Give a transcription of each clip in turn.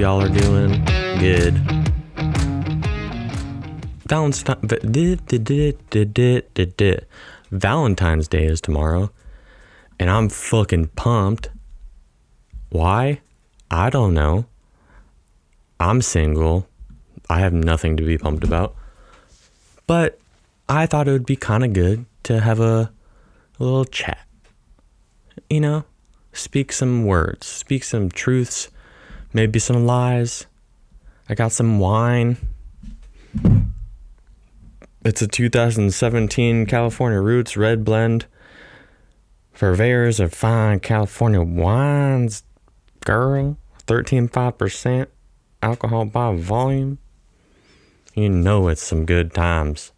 y'all are doing good. Valentine's Day is tomorrow, and I'm fucking pumped. Why? I don't know. I'm single. I have nothing to be pumped about. But I thought it would be kind of good to have a little chat. You know? Speak some words. Speak some truths. Maybe some lies. I got some wine. It's a 2017 California Roots Red Blend. Purveyors of fine California wines, girl. 13.5% alcohol by volume. You know it's some good times.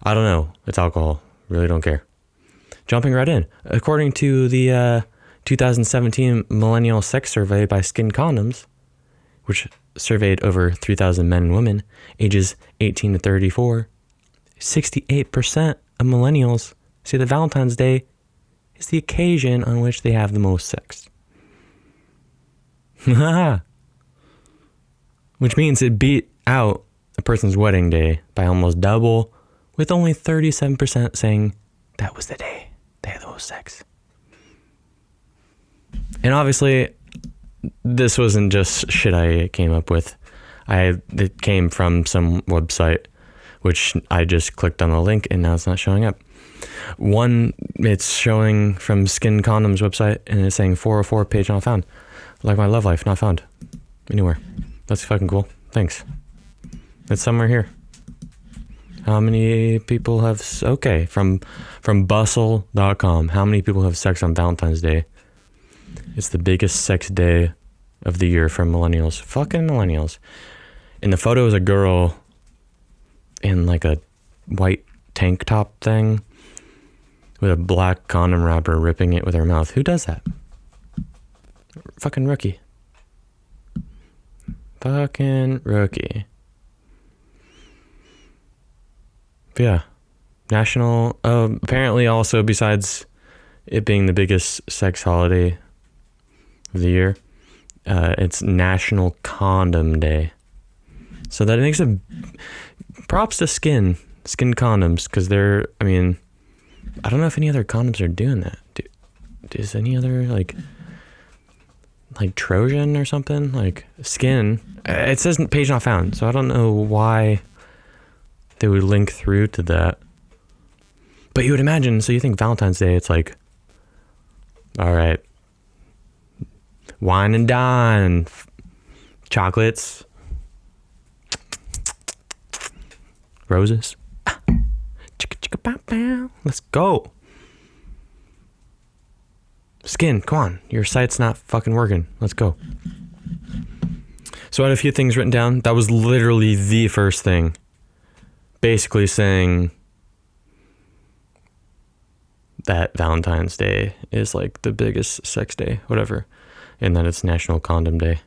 I don't know. It's alcohol. Really don't care. Jumping right in. According to the 2017 Millennial Sex Survey by Skin Condoms, which surveyed over 3,000 men and women ages 18 to 34, 68% of millennials say that Valentine's Day is the occasion on which they have the most sex. Which means it beat out a person's wedding day by almost double, with only 37% saying that was the day they had the most sex. And obviously, this wasn't just shit I came up with. It came from some website, which I just clicked on the link and now it's not showing up. One, it's showing from Skin Condoms website and it's saying 404 page not found. Like my love life, not found anywhere. That's fucking cool. Thanks. It's somewhere here. How many people have... Okay, from bustle.com. How many people have sex on Valentine's Day? It's the biggest sex day of the year for millennials. Fucking millennials. In the photo is a girl in like a white tank top thing with a black condom wrapper ripping it with her mouth. Who does that? Fucking rookie. Fucking rookie. But yeah. National... apparently also, besides it being the biggest sex holiday of the year, it's National Condom Day. So that makes a... Props to Skin Condoms, because they're... I mean, I don't know if any other condoms are doing that. Is any other, like Trojan or something? Like, Skin... It says page not found, so I don't know why they would link through to that. But you would imagine, so you think Valentine's Day, it's like, all right, wine and dine, chocolates, roses, let's go. Skin, come on, your site's not fucking working. Let's go. So I had a few things written down. That was literally the first thing. Basically saying that Valentine's Day is like the biggest sex day, whatever. And then it's National Condom Day.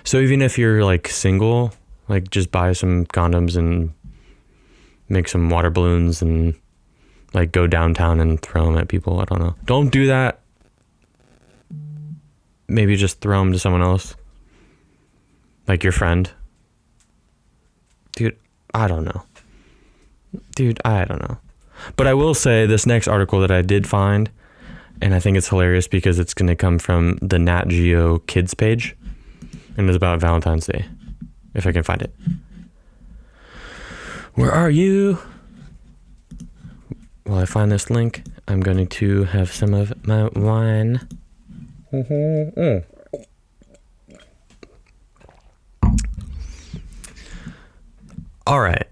So even if you're like single, like just buy some condoms and make some water balloons and like go downtown and throw them at people. I don't know. Don't do that. Maybe just throw them to someone else. Like your friend. Dude, I don't know. But I will say this next article that I did find, and I think it's hilarious because it's going to come from the Nat Geo Kids page, and it's about Valentine's Day, if I can find it. Where are you? While I find this link, I'm going to have some of my wine. All right.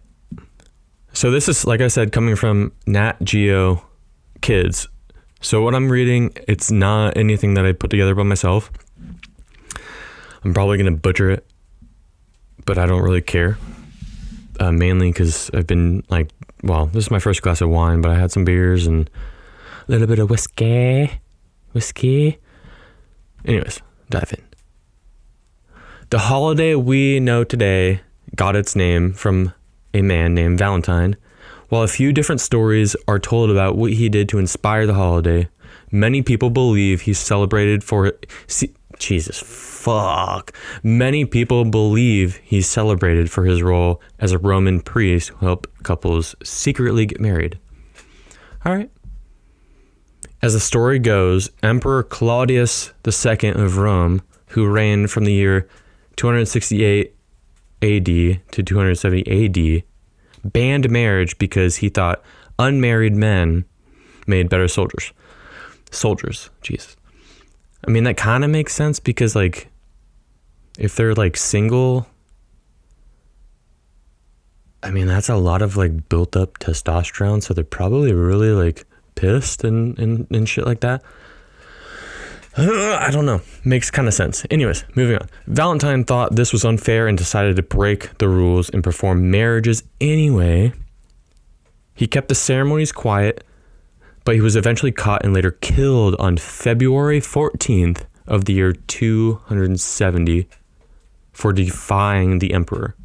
So this is, like I said, coming from Nat Geo Kids. So what I'm reading, it's not anything that I put together by myself. I'm probably going to butcher it, but I don't really care. Mainly because I've been like, well, this is my first glass of wine, but I had some beers and a little bit of whiskey. Anyways, dive in. The holiday we know today got its name from a man named Valentine. While a few different stories are told about what he did to inspire the holiday, many people believe he's celebrated for Jesus fuck. Many people believe he's celebrated for his role as a Roman priest who helped couples secretly get married. All right. As the story goes, Emperor Claudius II of Rome, who reigned from the year 268 AD to 270 AD, banned marriage because he thought unmarried men made better soldiers. Jesus. I mean, that kind of makes sense because, like, if they're, like, single, I mean, that's a lot of, like, built up testosterone, so they're probably really, like, pissed and shit like that. I don't know. Makes kind of sense. Anyways, moving on. Valentine thought this was unfair and decided to break the rules and perform marriages anyway. He kept the ceremonies quiet, but he was eventually caught and later killed on February 14th of the year 270 for defying the emperor.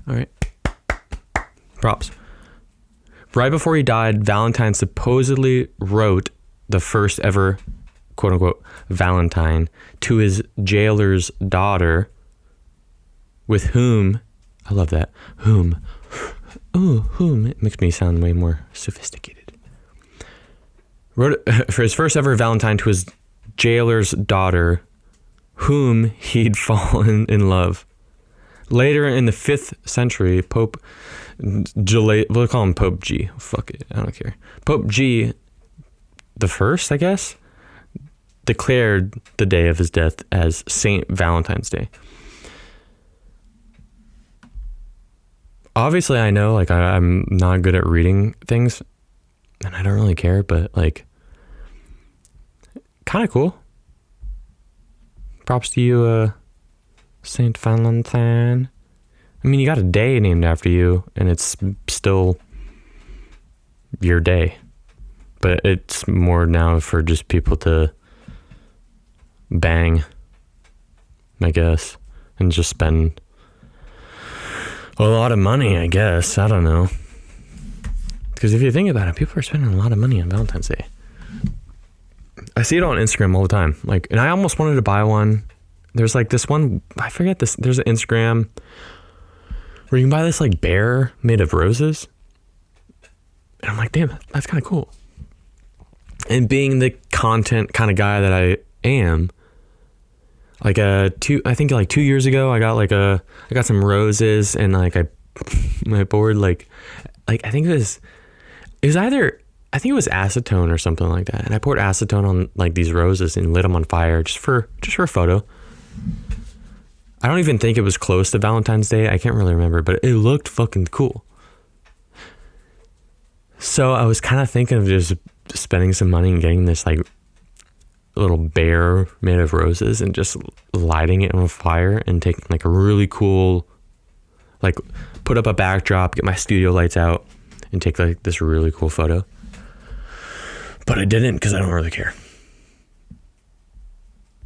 All right. Props. Right before he died, Valentine supposedly wrote the first ever, quote unquote, Valentine to his jailer's daughter, with whom, I love that, whom, it makes me sound way more sophisticated. Wrote for his first ever Valentine to his jailer's daughter, whom he'd fallen in love. Later in the 5th century, Pope we'll call him Pope G. Fuck it, I don't care. Pope G the first, I guess, declared the day of his death as Saint Valentine's Day. Obviously, I know, like, I'm not good at reading things, and I don't really care, but, like, kind of cool. Props to you, Saint Valentine. I mean, you got a day named after you, and it's still your day. But it's more now for just people to bang, I guess, and just spend a lot of money, I guess. I don't know. Because if you think about it, people are spending a lot of money on Valentine's Day. I see it on Instagram all the time. Like, and I almost wanted to buy one. There's like this one, I forget this. There's an Instagram where you can buy this like bear made of roses. And I'm like, damn, that's kind of cool. And being the content kind of guy that I am, like I think like 2 years ago, I got some roses, and like I poured like I think it was acetone or something like that. And I poured acetone on like these roses and lit them on fire just for a photo. I don't even think it was close to Valentine's Day. I can't really remember, but it looked fucking cool. So I was kind of thinking of just spending some money and getting this like little bear made of roses and just lighting it on fire and taking like a really cool, like put up a backdrop, get my studio lights out and take like this really cool photo. But I didn't because I don't really care.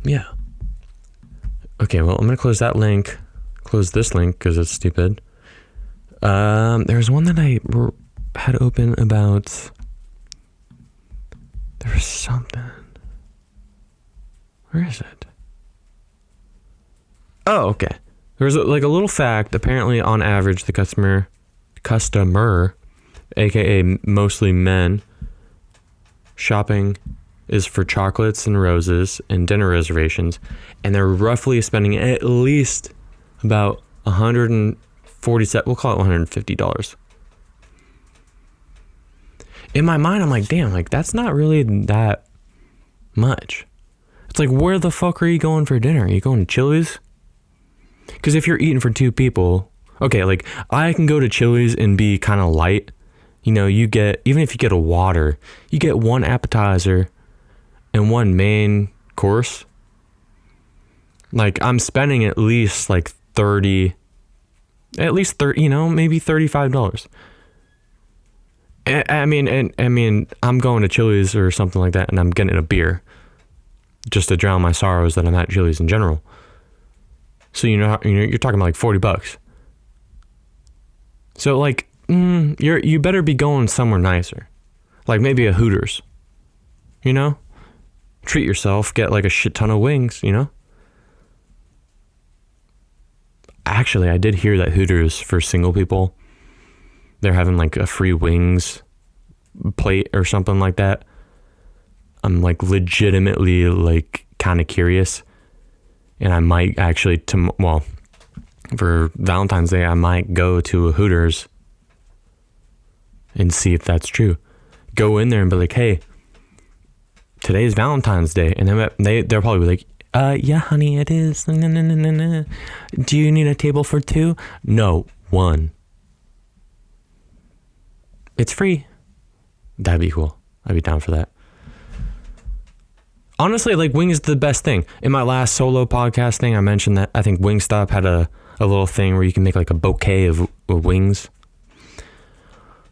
Yeah. Okay, well, I'm going to close this link because it's stupid. There's one that I had open about, there was something. Where is it? Oh, okay. There's like a little fact. Apparently, on average, the customer, aka mostly men, shopping is for chocolates and roses and dinner reservations, and they're roughly spending at least about $147, we'll call it $150. In my mind, I'm like, damn, like that's not really that much. It's like, where the fuck are you going for dinner? Are you going to Chili's? Because if you're eating for 2 people, okay, like I can go to Chili's and be kind of light. You know, you get, even if you get a water, you get 1 appetizer and 1 main course. Like I'm spending at least like maybe $35. I mean, I'm going to Chili's or something like that, and I'm getting a beer just to drown my sorrows that I'm at Chili's in general. So you're talking about like $40. So like, you better be going somewhere nicer, like maybe a Hooters, you know, treat yourself, get like a shit ton of wings, you know? Actually, I did hear that Hooters for single people, they're having like a free wings plate or something like that. I'm like legitimately like kind of curious, and I might actually for Valentine's Day I might go to a Hooters and see if that's true. Go in there and be like, hey, today's Valentine's Day, and they'll probably be like, yeah, honey, it is. Do you need a table for 2? No, 1. It's free. That'd be cool. I'd be down for that. Honestly, like, wings is the best thing. In my last solo podcast thing, I mentioned that I think Wingstop had a little thing where you can make like a bouquet of wings.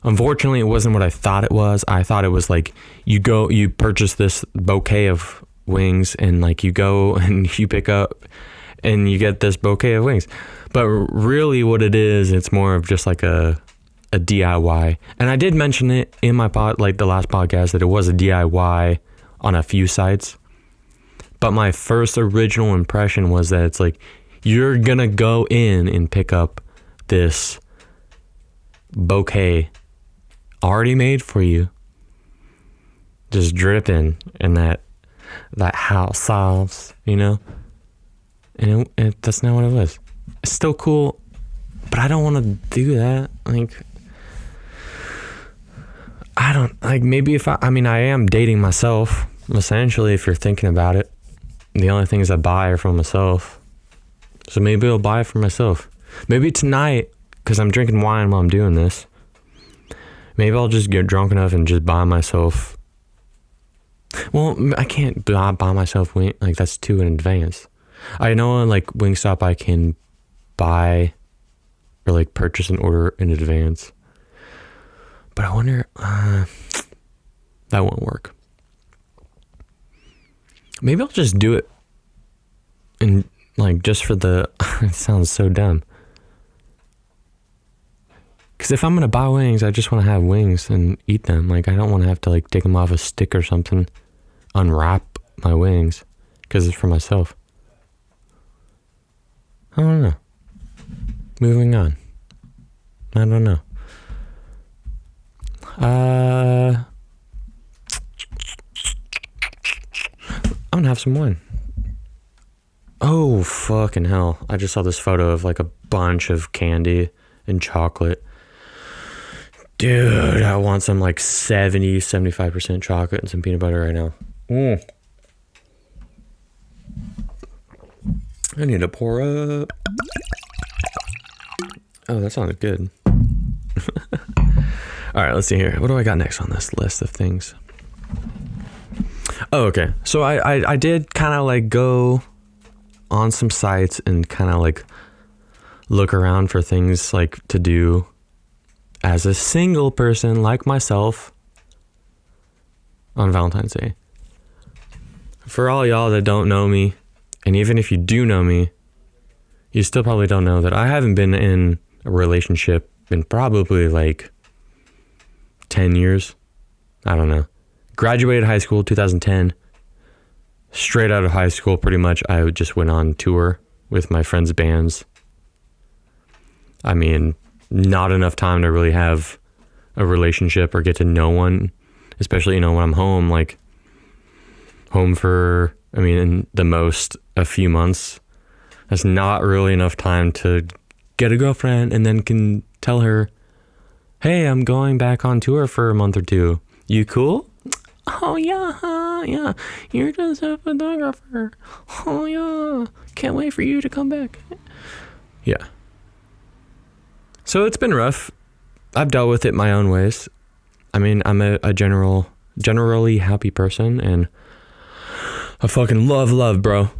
Unfortunately, it wasn't what I thought it was. I thought it was like you purchase this bouquet of wings, and like you go and you pick up and you get this bouquet of wings. But really what it is, it's more of just like a DIY. And I did mention it in my the last podcast, that it was a DIY on a few sites. But my first original impression was that it's like, you're gonna go in and pick up this bouquet already made for you, just dripping in that house sauce, you know? And that's not what it was. It's still cool, but I don't want to do that. Like, I don't, like, maybe if I am dating myself, essentially, if you're thinking about it. The only things I buy are for myself. So maybe I'll buy it for myself. Maybe tonight, because I'm drinking wine while I'm doing this, maybe I'll just get drunk enough and just buy myself. Well, I can't buy myself wing. Like, that's too in advance. I know on like Wingstop I can buy or like purchase an order in advance. But I wonder, that won't work. Maybe I'll just do it. And like, just for the, it sounds so dumb. Because if I'm going to buy wings, I just want to have wings and eat them. Like, I don't want to have to like take them off a stick or something, unwrap my wings, because it's for myself. I don't know. Moving on. I don't know. I'm gonna have some wine. Oh, fucking hell. I just saw this photo of like a bunch of candy and chocolate. Dude, I want some like 75% chocolate and some peanut butter right now. I need to pour up. Oh, that sounded good. All right, let's see here. What do I got next on this list of things? Oh, okay. So I did kind of like go on some sites and kind of like look around for things like to do as a single person like myself on Valentine's Day. For all y'all that don't know me, and even if you do know me, you still probably don't know that I haven't been in a relationship in probably like 10 years. I don't know. Graduated high school 2010. Straight out of high school, pretty much, I just went on tour with my friends' bands. I mean, not enough time to really have a relationship or get to know one, especially, you know, when I'm home, like home for, I mean, in the most a few months. That's not really enough time to get a girlfriend and then can tell her, hey, I'm going back on tour for a month or 2. You cool? Oh, yeah. You're just a photographer. Oh, yeah. Can't wait for you to come back. Yeah. So it's been rough. I've dealt with it my own ways. I mean, I'm a generally happy person, and I fucking love, bro.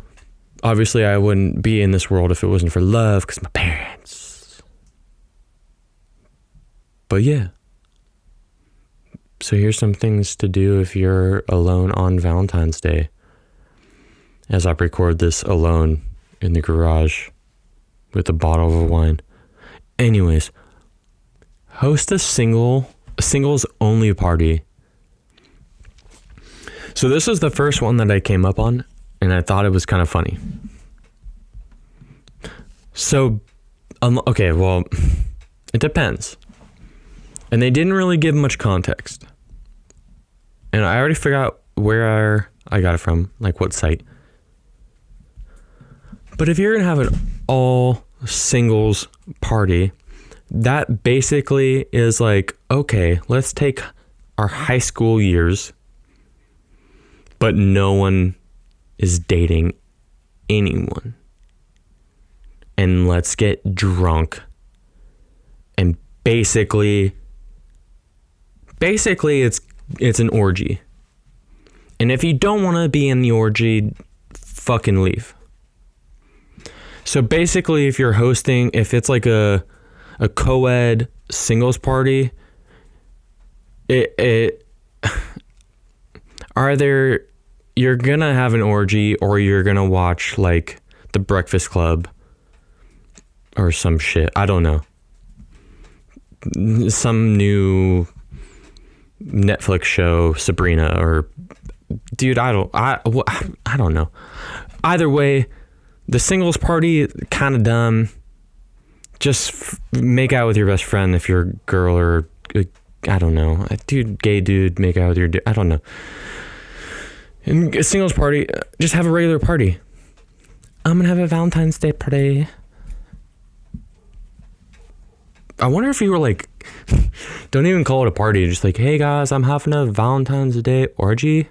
Obviously, I wouldn't be in this world if it wasn't for love, because my parents. But yeah. So here's some things to do if you're alone on Valentine's Day. As I record this alone in the garage with a bottle of wine. Anyways, host a singles only party. So this is the first one that I came up on, and I thought it was kind of funny. So, okay, well, it depends. And they didn't really give much context. And I already forgot where I got it from, like what site. But if you're going to have an all singles party, that basically is like, okay, let's take our high school years, but no one is dating anyone. And let's get drunk. And basically it's an orgy. And if you don't want to be in the orgy, fucking leave. So basically, if you're hosting, if it's like a co-ed singles party, you're gonna have an orgy, or you're gonna watch like The Breakfast Club or some shit. I don't know. Some new Netflix show, Sabrina, or dude, I don't know. Either way, the singles party, kind of dumb. Just make out with your best friend if you're a girl, or I don't know, a gay dude, make out with your dude. I don't know. And a singles party, just have a regular party. I'm gonna have a Valentine's Day party. I wonder if you were like, don't even call it a party, just like, hey guys, I'm having a Valentine's Day orgy.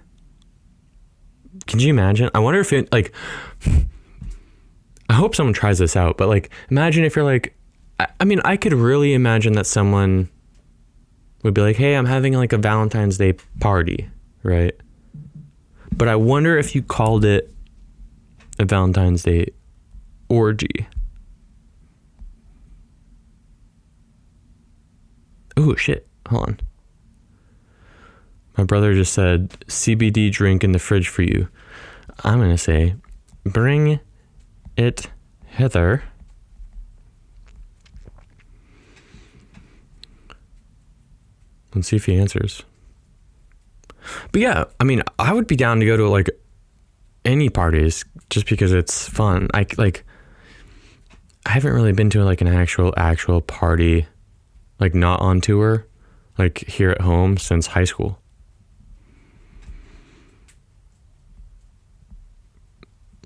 Can you imagine? I wonder if it, like, I hope someone tries this out, but like, imagine if you're like, I mean, I could really imagine that someone would be like, hey, I'm having like a Valentine's Day party, right? But I wonder if you called it a Valentine's Day orgy. Oh shit, hold on. My brother just said, CBD drink in the fridge for you. I'm gonna say, bring it hither. Let's see if he answers. But yeah, I mean, I would be down to go to like any parties just because it's fun. I haven't really been to like an actual party, like not on tour, like here at home since high school.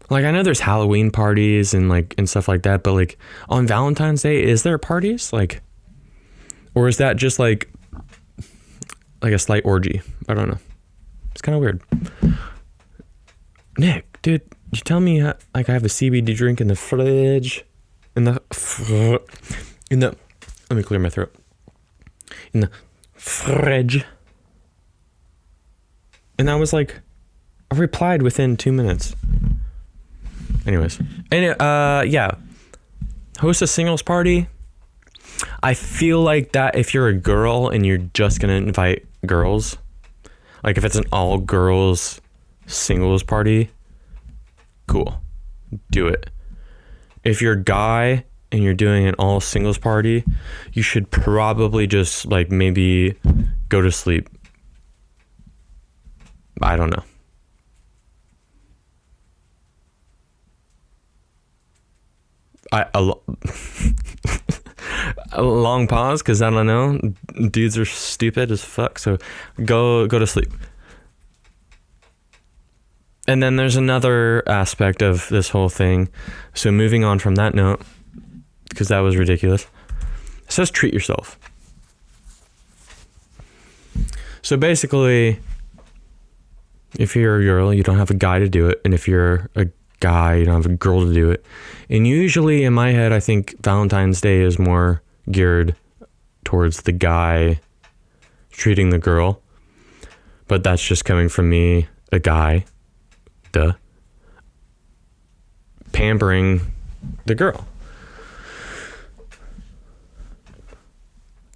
Like, I know there's Halloween parties and stuff like that, but like on Valentine's Day, is there parties? Like, or is that just like a slight orgy? I don't know. It's kind of weird. Nick, dude, you tell me like I have a CBD drink in the fridge, let me clear my throat. In the fridge. And I was like, I replied within 2 minutes. Anyways, and yeah, host a singles party. I feel like that if you're a girl and you're just gonna invite girls, like if it's an all girls singles party, cool, do it. If you're a guy and you're doing an all singles party, you should probably just like maybe go to sleep. I don't know. A long pause because I don't know, dudes are stupid as fuck, so go to sleep. And then there's another aspect of this whole thing, so moving on from that note, because that was ridiculous, it says treat yourself. So basically, if you're a girl, you don't have a guy to do it, and if you're a guy, you don't have a girl to do it. And usually in my head, I think Valentine's Day is more geared towards the guy treating the girl, but that's just coming from me, a guy, pampering the girl.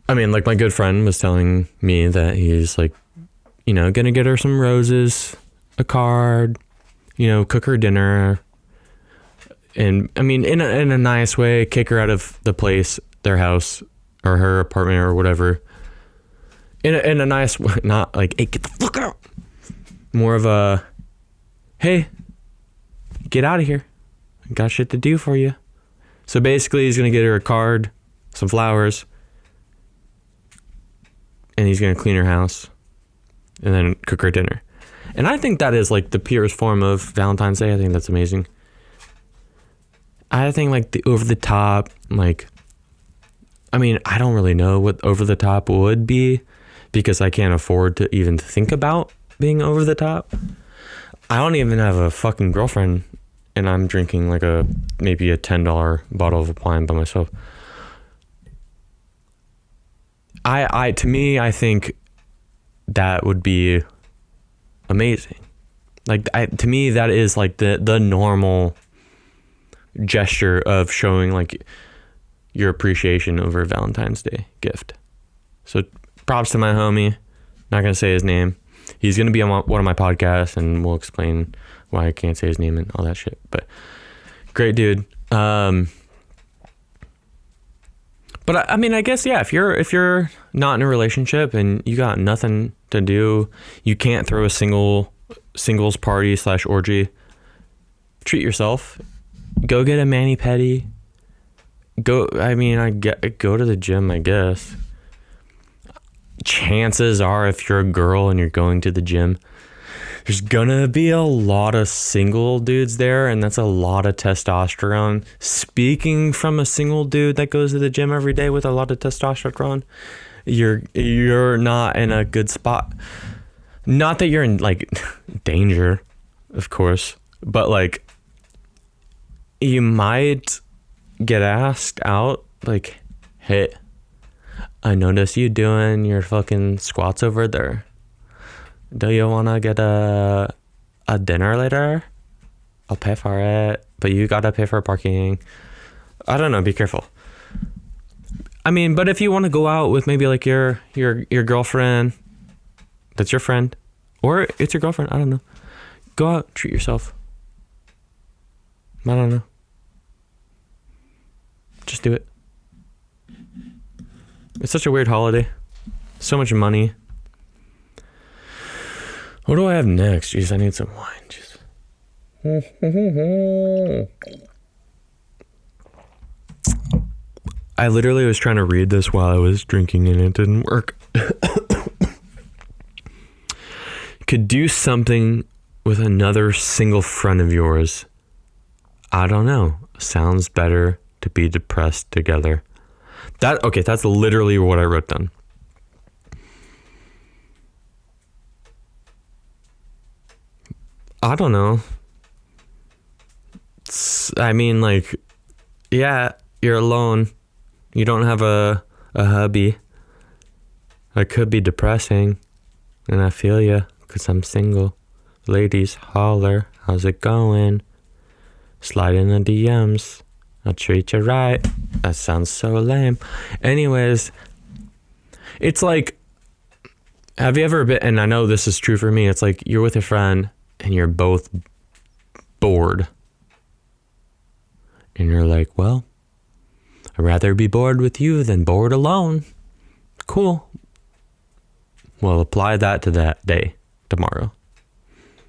I mean, like my good friend was telling me that he's like, you know, gonna get her some roses, a card, you know, cook her dinner, and I mean, in a nice way, kick her out of the place, their house or her apartment or whatever, in a nice way, not like, hey, get the fuck out. more of a, hey, get out of here. I got shit to do for you. So basically, he's going to get her a card, some flowers, and he's going to clean her house and then cook her dinner. And I think that is like the purest form of Valentine's Day. I think that's amazing. I think like the over the top, like, I mean, I don't really know what over the top would be because I can't afford to even think about being over the top. I don't even have a fucking girlfriend, and I'm drinking like maybe a $10 bottle of wine by myself. To me, I think that would be amazing. Like, to me, that is like the normal gesture of showing like your appreciation over a Valentine's Day gift. So props to my homie. Not gonna say his name. He's gonna be on one of my podcasts, and we'll explain why I can't say his name and all that shit. But great dude. But I mean, I guess, yeah, if you're not in a relationship and you got nothing to do, you can't throw a singles party / orgy, treat yourself. Go get a mani-pedi. Go to the gym, I guess. Chances are, if you're a girl and you're going to the gym, there's gonna be a lot of single dudes there, and that's a lot of testosterone. Speaking from a single dude that goes to the gym every day with a lot of testosterone, you're not in a good spot. Not that you're in like danger, of course, but like you might get asked out like, hey, I noticed you doing your fucking squats over there. Do you want to get a dinner later? I'll pay for it, but you gotta pay for parking. I don't know, be careful. I mean, but if you want to go out with maybe like your girlfriend, that's your friend, or it's your girlfriend, I don't know. Go out, treat yourself. I don't know. Just do it. It's such a weird holiday. So much money. What do I have next? Jeez, I need some wine. Jeez. I literally was trying to read this while I was drinking and it didn't work. Could do something with another single friend of yours. I don't know. Sounds better to be depressed together. That's literally what I wrote down. I don't know. I mean, like, yeah, you're alone. You don't have a hubby. It could be depressing. And I feel ya, because I'm single. Ladies, holler. How's it going? Slide in the DMs. I'll treat you right. That sounds so lame. Anyways, it's like, have you ever been, and I know this is true for me, it's like you're with a friend and you're both bored. And you're like, well, I'd rather be bored with you than bored alone. Cool. Well, apply that to that day, tomorrow.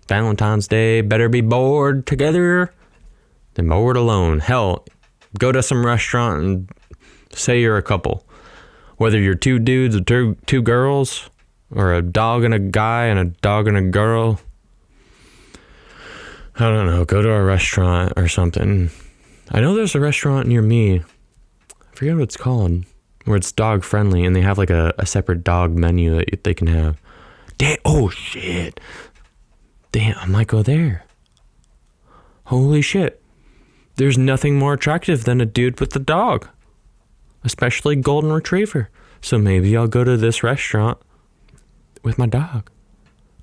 Valentine's Day, better be bored together than bored alone. Hell, go to some restaurant and say you're a couple. Whether you're two dudes or two girls, or a dog and a guy and a dog and a girl. I don't know, go to a restaurant or something. I know there's a restaurant near me. I forget what it's called. Where it's dog friendly and they have like a separate dog menu that they can have. Oh shit. Damn, I might go there. Holy shit. There's nothing more attractive than a dude with a dog. Especially golden retriever. So maybe I'll go to this restaurant with my dog.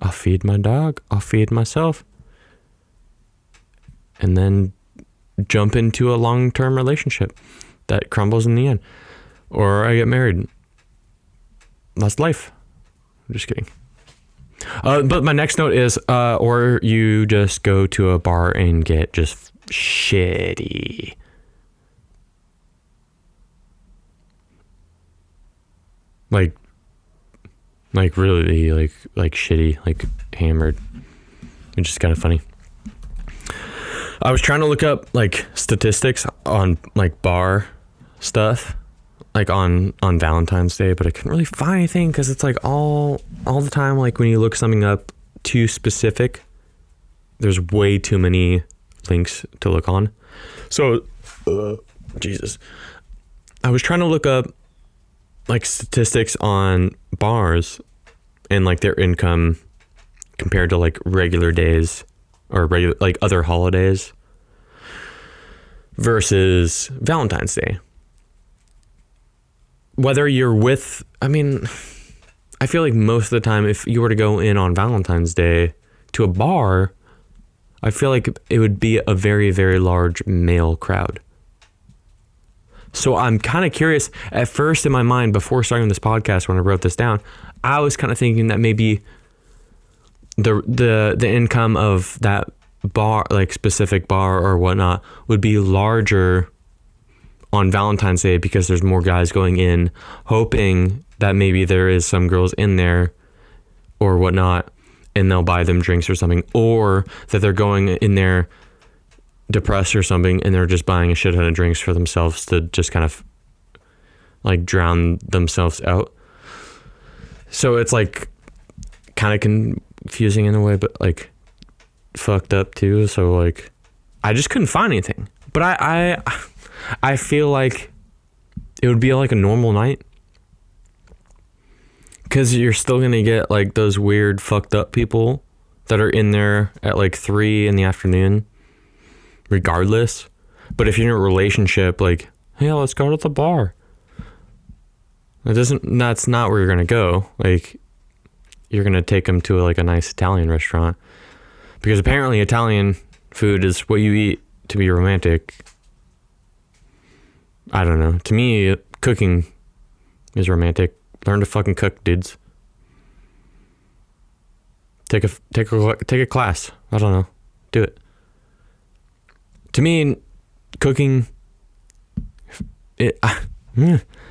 I'll feed my dog. I'll feed myself. And then jump into a long-term relationship that crumbles in the end. Or I get married. That's life. I'm just kidding. But my next note is, or you just go to a bar and get just shitty. Like really, like shitty, like hammered. which is kind of funny. I was trying to look up like statistics on like bar stuff, like on Valentine's Day, but I couldn't really find anything because it's like all the time, like when you look something up too specific, there's way too many links to look on. So Jesus, I was trying to look up like statistics on bars and like their income compared to like regular days or regular like other holidays versus Valentine's Day. Whether you're with, I mean, I feel like most of the time if you were to go in on Valentine's Day to a bar, I feel like it would be a very, very large male crowd. So I'm kind of curious. At first in my mind, before starting this podcast, when I wrote this down, I was kind of thinking that maybe the income of that bar, like specific bar or whatnot, would be larger on Valentine's Day because there's more guys going in, hoping that maybe there is some girls in there or whatnot, and they'll buy them drinks or something, or that they're going in there depressed or something and they're just buying a shit ton of drinks for themselves to just kind of like drown themselves out. So it's like kind of confusing in a way, but like fucked up too. So like I just couldn't find anything, but I feel like it would be like a normal night, because you're still gonna get like those weird fucked up people that are in there at like 3 p.m. regardless. But if you're in a relationship, like, hey, let's go to the bar, that's not where you're gonna go. Like, you're gonna take them to like a nice Italian restaurant, because apparently Italian food is what you eat to be romantic. I don't know. To me, cooking is romantic. Learn to fucking cook, dudes. Take a class. I don't know. Do it. To me, cooking,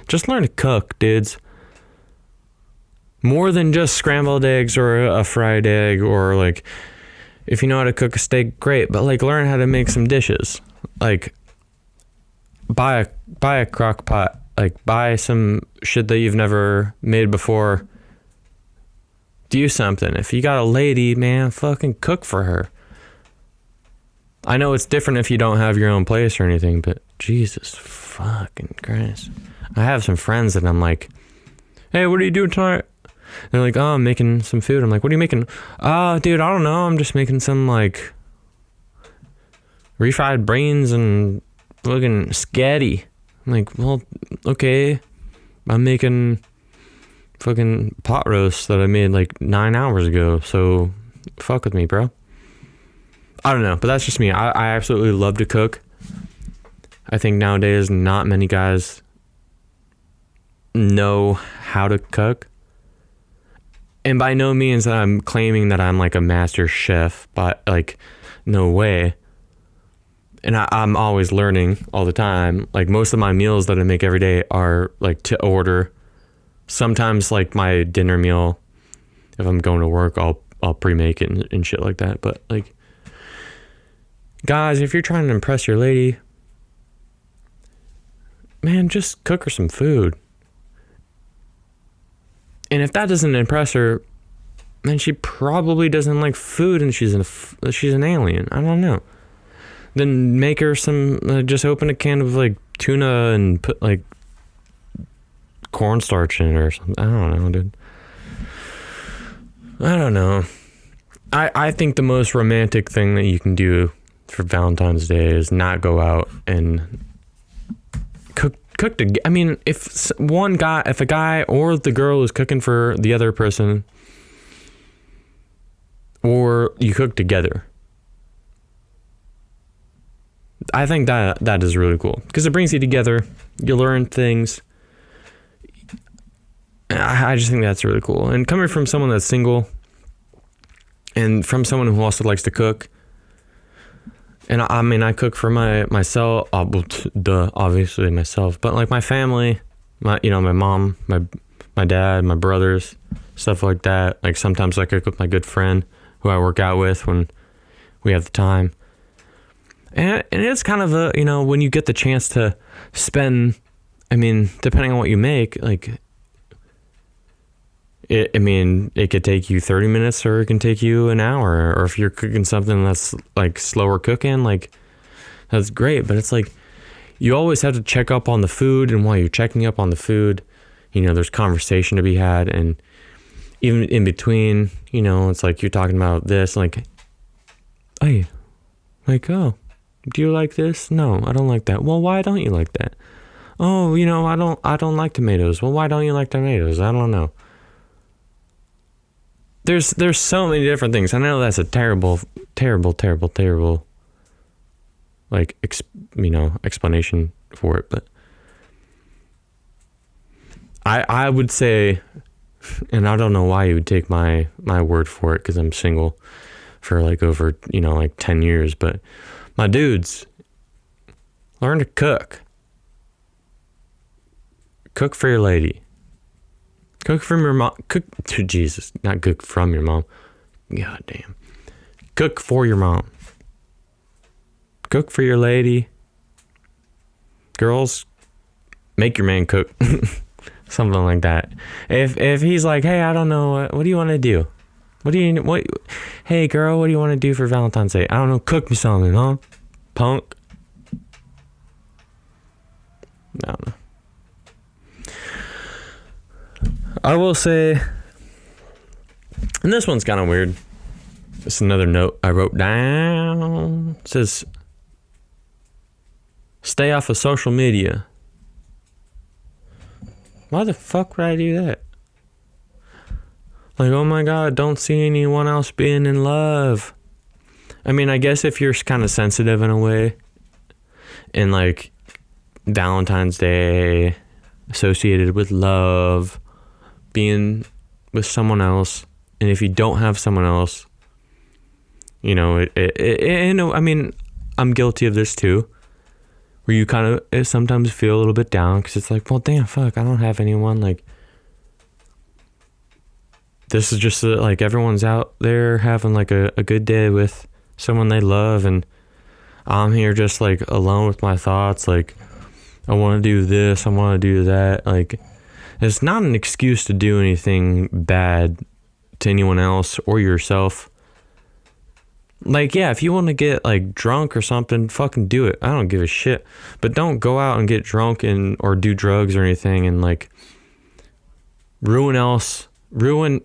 just learn to cook, dudes. More than just scrambled eggs or a fried egg, or like, if you know how to cook a steak, great, but like learn how to make some dishes. Like, buy a crock pot. Like, buy some shit that you've never made before. Do something. If you got a lady, man, fucking cook for her. I know it's different if you don't have your own place or anything, but Jesus fucking Christ. I have some friends that I'm like, hey, what are you doing tonight? They're like, oh, I'm making some food. I'm like, what are you making? Dude, I don't know. I'm just making some like refried brains and fucking scatty. I'm like, well, okay. I'm making fucking pot roast that I made like 9 hours ago, so fuck with me, bro. I don't know, but that's just me. I absolutely love to cook. I think nowadays not many guys know how to cook. And by no means that I'm claiming that I'm like a master chef, but like, no way. And I'm always learning all the time. Like, most of my meals that I make every day are like to order. Sometimes like my dinner meal, if I'm going to work, I'll pre-make it and shit like that. But like, guys, if you're trying to impress your lady, man, just cook her some food. And if that doesn't impress her, then she probably doesn't like food and she's an alien. I don't know. Then make her some, just open a can of like tuna and put like cornstarch in it or something. I don't know, dude. I don't know. I think the most romantic thing that you can do for Valentine's Day is not go out and cook. I mean, if a guy or the girl is cooking for the other person, or you cook together, I think that is really cool, because it brings you together. You learn things. I just think that's really cool. And coming from someone that's single, and from someone who also likes to cook, and I mean, I cook for myself, obviously myself, but like my family, my mom, my dad, my brothers, stuff like that. Like, sometimes I cook with my good friend, who I work out with when we have the time. And it's kind of a, when you get the chance to spend, depending on what you make, like, it could take you 30 minutes or it can take you an hour. Or if you're cooking something that's like slower cooking, like, that's great. But it's like, you always have to check up on the food. And while you're checking up on the food, there's conversation to be had. And even in between, it's like you're talking about this, like, hey, like, oh, do you like this? No, I don't like that. Well, why don't you like that? Oh, I don't like tomatoes. Well, why don't you like tomatoes? I don't know. There's so many different things. I know that's a terrible, like, explanation for it, but I would say, and I don't know why you would take my word for it, because I'm single for like over, like 10 years, but my dudes, learn to cook. Cook for your lady. Cook from your mom. Cook to Jesus, not cook from your mom. God damn. Cook for your mom. Cook for your lady. Girls, make your man cook. Something like that. If he's like, hey, I don't know, what do you want to do? Hey girl, what do you want to do for Valentine's Day? I don't know, cook me something, huh? Punk. I don't know. I will say, and this one's kind of weird. It's another note I wrote down. It says, stay off of social media. Why the fuck would I do that? Like, oh my God, don't see anyone else being in love. I guess if you're kind of sensitive in a way, and like Valentine's Day associated with love, being with someone else, and if you don't have someone else, I'm guilty of this too, where you kind of sometimes feel a little bit down because it's like, well, damn, fuck, I don't have anyone. Like, this is just like everyone's out there having like a good day with someone they love, and I'm here just like alone with my thoughts. Like, I want to do this, I want to do that. Like, it's not an excuse to do anything bad to anyone else or yourself. Like, yeah, if you want to get like drunk or something, fucking do it. I don't give a shit. But don't go out and get drunk or do drugs or anything and like ruin else. I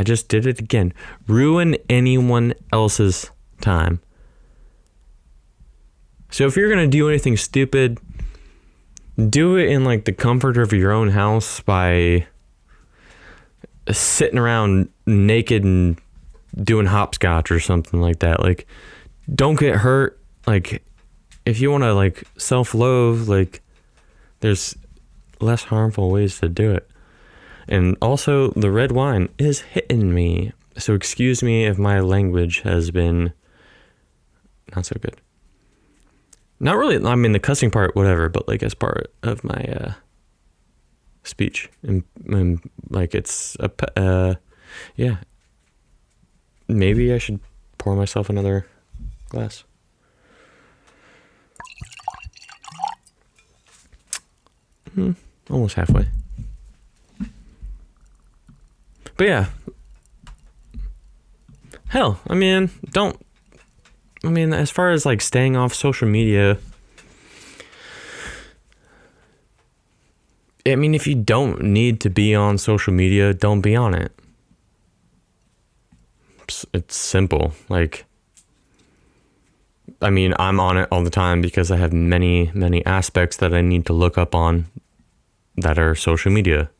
just did it again. Ruin anyone else's time. So if you're going to do anything stupid, do it in like the comfort of your own house by sitting around naked and doing hopscotch or something like that. Like, don't get hurt. Like, if you want to like self-loathe, like, there's less harmful ways to do it. And also, the red wine is hitting me. So excuse me if my language has been not so good. Not really, the cussing part, whatever, but like as part of my speech. And like it's, yeah. Maybe I should pour myself another glass. Almost halfway. But yeah. Hell, as far as like staying off social media, if you don't need to be on social media, don't be on it. It's simple. Like, I'm on it all the time because I have many, many aspects that I need to look up on that are social media.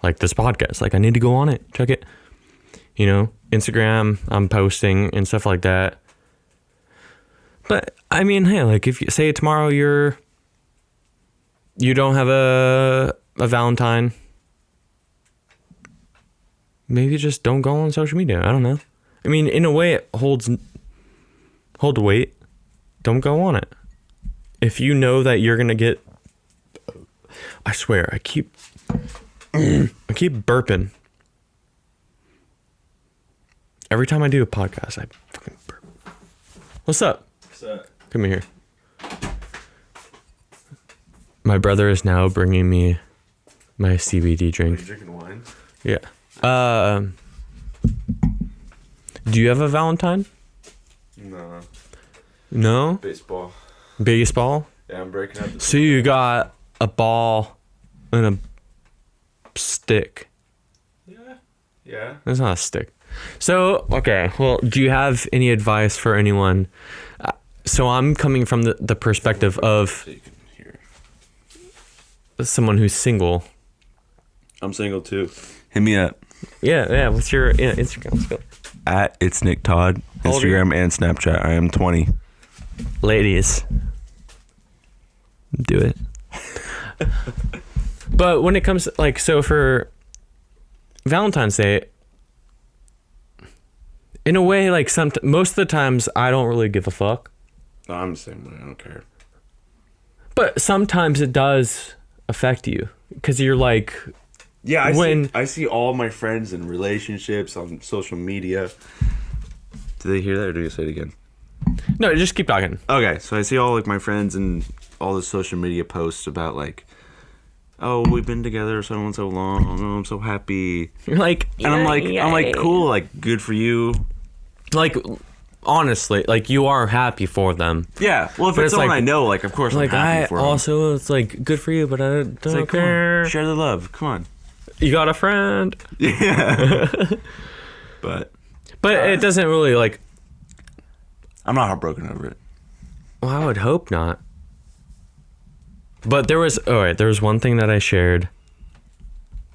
Like this podcast. Like, I need to go on it, check it. Instagram, I'm posting and stuff like that. But hey, like if you say tomorrow you don't have a Valentine, maybe just don't go on social media. I don't know. In a way it holds weight. Don't go on it. If you know that you're gonna get, I swear, I keep burping. Every time I do a podcast, I fucking burp. What's up? What's up? Come here. My brother is now bringing me my CBD drink. Are you drinking wine? Yeah. Do you have a Valentine? No. No? Baseball. Baseball? Yeah, I'm breaking up. So you got a ball and a stick. Yeah. It's not a stick. So, okay. Well, do you have any advice for anyone? So I'm coming from the perspective of So you can hear. someone who's single. I'm single too. Hit me up. Yeah. What's your Instagram? Let's go. At It's Nick Todd. How old are you? Instagram and Snapchat. I am 20. Ladies, do it. But when it comes like, so for Valentine's Day, in a way, like most of the times I don't really give a fuck. No, I'm the same way. I don't care. But sometimes it does affect you because you're like, Yeah, When- I see all my friends in relationships on social media. Did they hear that, or do you say it again? no, just keep talking. Okay, so I see all like my friends and all the social media posts about like, oh, we've been together so and so long. Oh, I'm so happy. You're like, And I'm like, cool, like good for you. Like, honestly, like you are happy for them. Yeah. Well, if But it's it's someone like- I know, like of course Like I'm happy I for them. also, it's like good for you, but I don't It's like, come care. on, share the love. Come on. You got a friend, Yeah. But but it doesn't really like. I'm not heartbroken over it. Well, I would hope not. But there was one thing that I shared.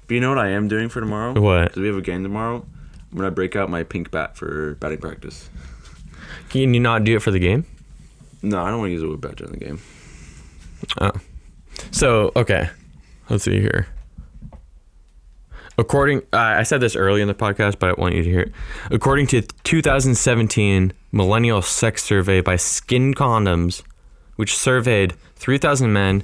But you know what I am doing for tomorrow? What? Do we have a game tomorrow? I'm gonna break out my pink bat for batting practice. Can you not do it for the game? No, I don't want to use a whip bat during the game. Oh. So, okay. Let's see here. According, I said this early in the podcast, but I want you to hear it. According to 2017 Millennial Sex Survey by Skin Condoms, which surveyed 3,000 men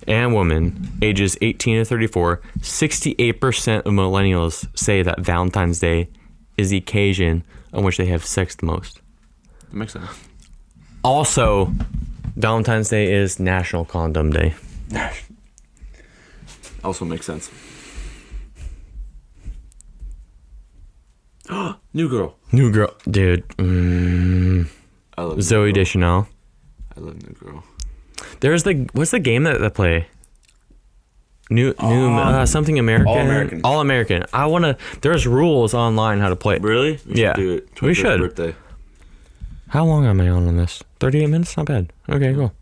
and women ages 18 to 34, 68% of millennials say that Valentine's Day is the occasion on which they have sex the most. That makes sense. Also, Valentine's Day is National Condom Day. Also makes sense. New girl. New girl, dude. I love Zoe New Girl. Deschanel. I love New Girl. There's what's the game that they play? New something American. All-American. All American. I wanna. There's rules online how to play it. Really? We Yeah. should do it. We 21st should. Birthday. How long am I on this? 38 minutes. Not bad. Okay, cool.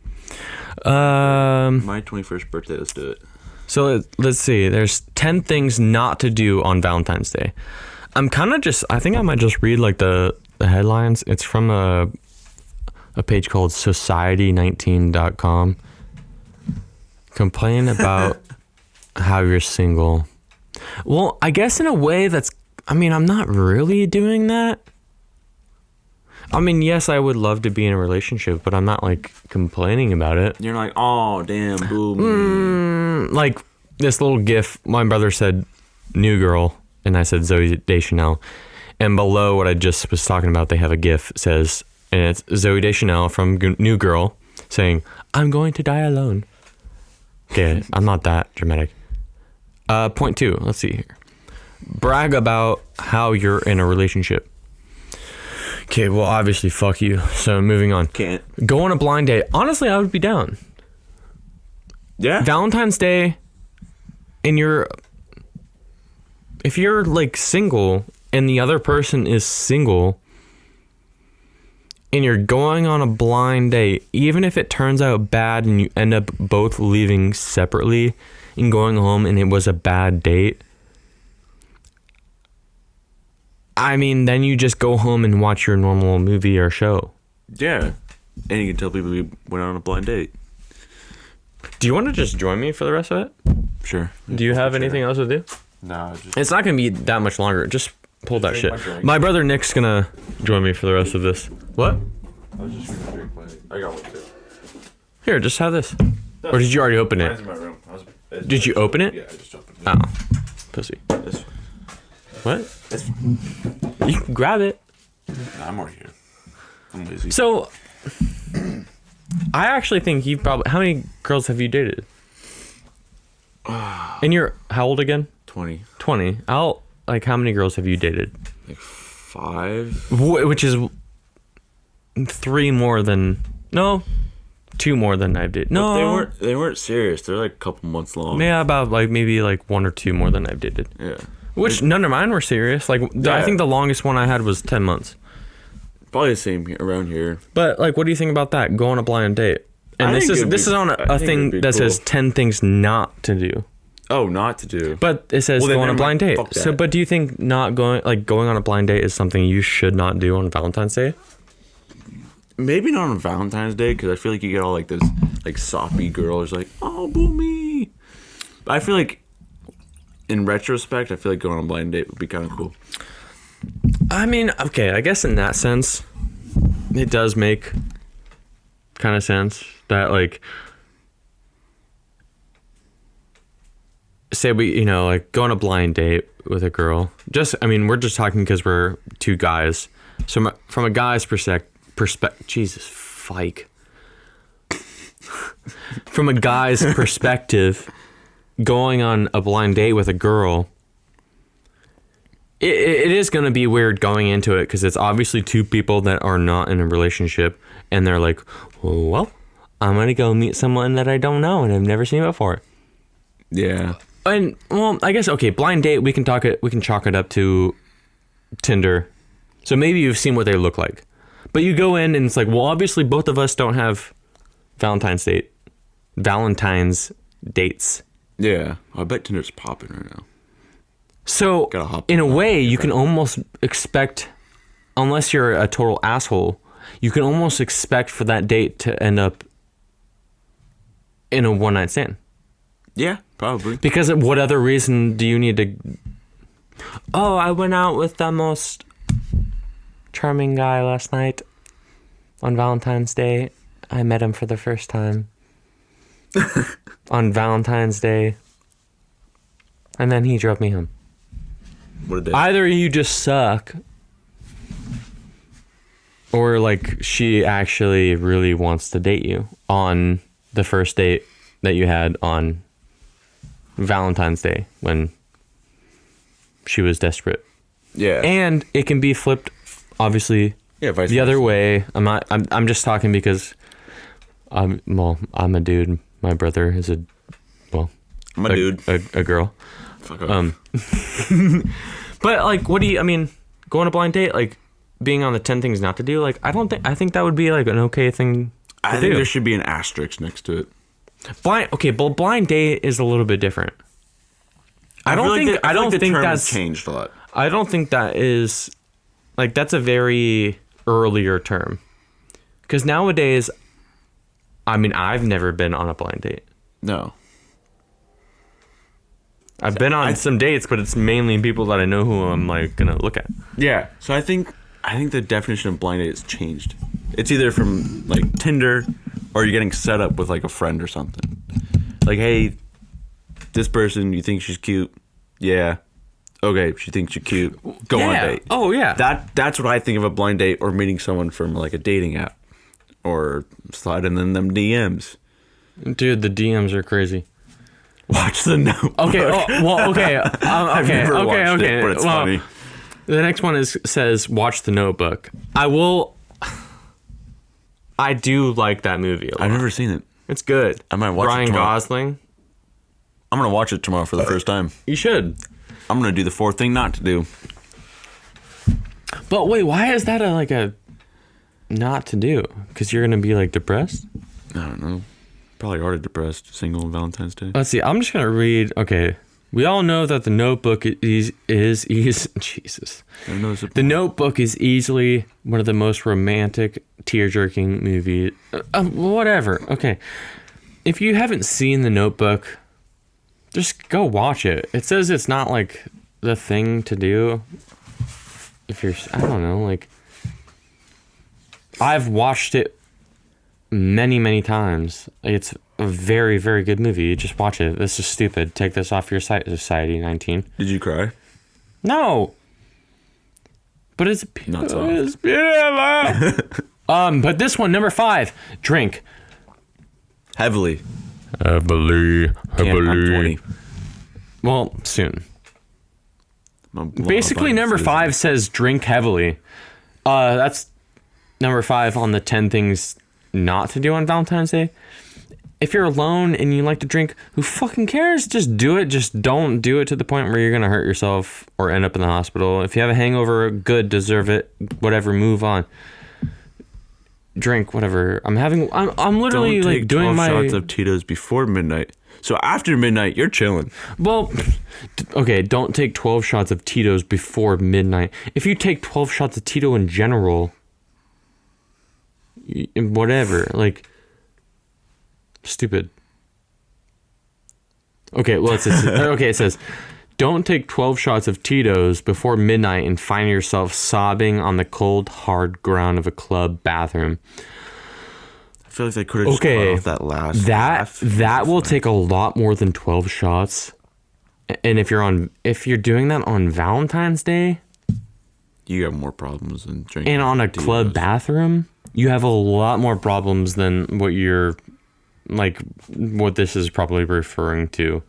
My 21st birthday. Let's do it. So let's see. There's 10 things not to do on Valentine's Day. I'm kind of just. I think I might just read like the headlines. It's from a page called society19.com. Complain about how you're single. Well, I guess in a way that's. I mean, I'm not really doing that. I mean, yes, I would love to be in a relationship, but I'm not like complaining about it. You're like, oh damn, boom. Like this little gif, my brother said New Girl, and I said Zoe Deschanel. And below what I just was talking about, they have a gif says, and it's Zoe Deschanel from New Girl saying, I'm going to die alone. Okay, I'm not that dramatic. Point 2, let's see here. Brag about how you're in a relationship. Okay, well, obviously, fuck you. So moving on. Can't. Go on a blind date. Honestly, I would be down. Yeah. Valentine's Day, and if you're like single and the other person is single and you're going on a blind date, even if it turns out bad and you end up both leaving separately and going home and it was a bad date, I mean, then you just go home and watch your normal movie or show. Yeah. And you can tell people we went on a blind date. Do you want to just join me for the rest of it? Sure. Do you have anything else to do? No, just It's not going to be that much longer. Just pull that drink shit. my drink. My brother Nick's going to join me for the rest of this. What? I was just gonna drink my. I got one too. Here, just have this. Or did you already open Mine's it? in my room. Did you open it? Yeah, I just opened it. Oh, pussy. It's, What? it's You can grab it. I'm already here. I'm lazy. So, I actually think you probably... How many girls have you dated? And you're... How old again? 20. 20. How many girls have you dated? Like 5. Which is 3 more than... No, 2 more than I've dated. No. But they weren't serious. They're like a couple months long. Yeah, about maybe 1 or 2 more than I've dated. Yeah. Which none of mine were serious. I think the longest one I had was 10 months. Probably the same around here. But what do you think about that? Go on a blind date. And this is on a thing that says 10 things not to do. Oh, not to do. But it says go on a blind date. So, but do you think not going on a blind date is something you should not do on Valentine's Day? Maybe not on Valentine's Day, because I feel like you get all this soppy girls oh, boo me. But I feel like in retrospect, I feel like going on a blind date would be kind of cool. I mean, okay, I guess in that sense, it does make kind of sense that say we, go on a blind date with a girl. We're just talking because we're 2 guys. So from a guy's perspective, Jesus, fike. From a guy's perspective, going on a blind date with a girl, it is going to be weird going into it because it's obviously 2 people that are not in a relationship, and they're like, well, I'm going to go meet someone that I don't know and I've never seen before. Yeah. And, well, I guess, okay, blind date, we can chalk it up to Tinder. So maybe you've seen what they look like. But you go in and it's obviously both of us don't have Valentine's dates. Yeah. I bet Tinder's popping right now. So, in a way, you can almost expect, unless you're a total asshole, you can almost expect for that date to end up in a one-night stand. Yeah, probably. Because of what other reason do you need to... Oh, I went out with the most charming guy last night on Valentine's Day. I met him for the first time on Valentine's Day. And then he drove me home. What a day. Either you just suck, or she actually really wants to date you on the first date that you had on Valentine's Day when she was desperate. Yeah. And it can be flipped, obviously. Yeah, vice the other way. I'm just talking because I'm a dude. My brother is a dude. A girl. Fuck off. But what do you, go on a blind date, being on the 10 things not to do, I think that would be an okay thing to do. I think there should be an asterisk next to it. Blind date is a little bit different. I don't think that's changed a lot. I don't think that is that's a very earlier term. Because nowadays, I've never been on a blind date. No. I've been on some dates, but it's mainly people that I know who I'm gonna look at. Yeah. So I think the definition of blind date has changed. It's either from Tinder, or you're getting set up with a friend or something. Hey, this person, you think she's cute? Yeah. Okay, she thinks you're cute. Go on a date. Oh yeah. That's what I think of a blind date, or meeting someone from a dating app, or sliding in them DMs. Dude, the DMs are crazy. Watch the Notebook. Okay. Okay. I've never watched it, but it's funny. The next one says watch the Notebook. I do like that movie a lot. I've never seen it. It's good. I might watch it Ryan tomorrow. Gosling. I'm gonna watch it tomorrow for the first time. You should. I'm gonna do the 4th thing not to do. But wait, why is that a not to do? Because you're gonna be depressed? I don't know. Probably already depressed, single on Valentine's Day. Let's see. I'm just gonna read. Okay, we all know that the Notebook is Jesus. The Notebook is easily one of the most romantic, tear-jerking movies. Whatever. Okay, if you haven't seen the Notebook, just go watch it. It says it's not the thing to do. If you're, I don't know, I've watched it many, many times. It's a very, very good movie. Just watch it. This is stupid. Take this off your site, Society 19. Did you cry? No. But it's Not soft. it's beautiful. But this one, number 5, drink. Heavily. Heavily. I'm 20. Well, soon. I'm Basically, number 5 says drink heavily. That's number 5 on the 10 things not to do on Valentine's Day. If you're alone and you like to drink, who fucking cares? Just do it. Just don't do it to the point where you're going to hurt yourself or end up in the hospital. If you have a hangover, good, deserve it, whatever, move on. Drink, whatever. I'm literally Don't like take doing 12 my shots of Tito's before midnight. So after midnight, you're chilling. Well, okay, don't take 12 shots of Tito's before midnight. If you take 12 shots of Tito in general, whatever, like, stupid. Okay, well, it says, don't take 12 shots of Tito's before midnight and find yourself sobbing on the cold, hard ground of a club bathroom. I feel like they could have just cut off that last half. That will take a lot more than 12 shots. And if you're doing that on Valentine's Day, you have more problems than drinking. and on a club bathroom, you have a lot more problems than what this is probably referring to.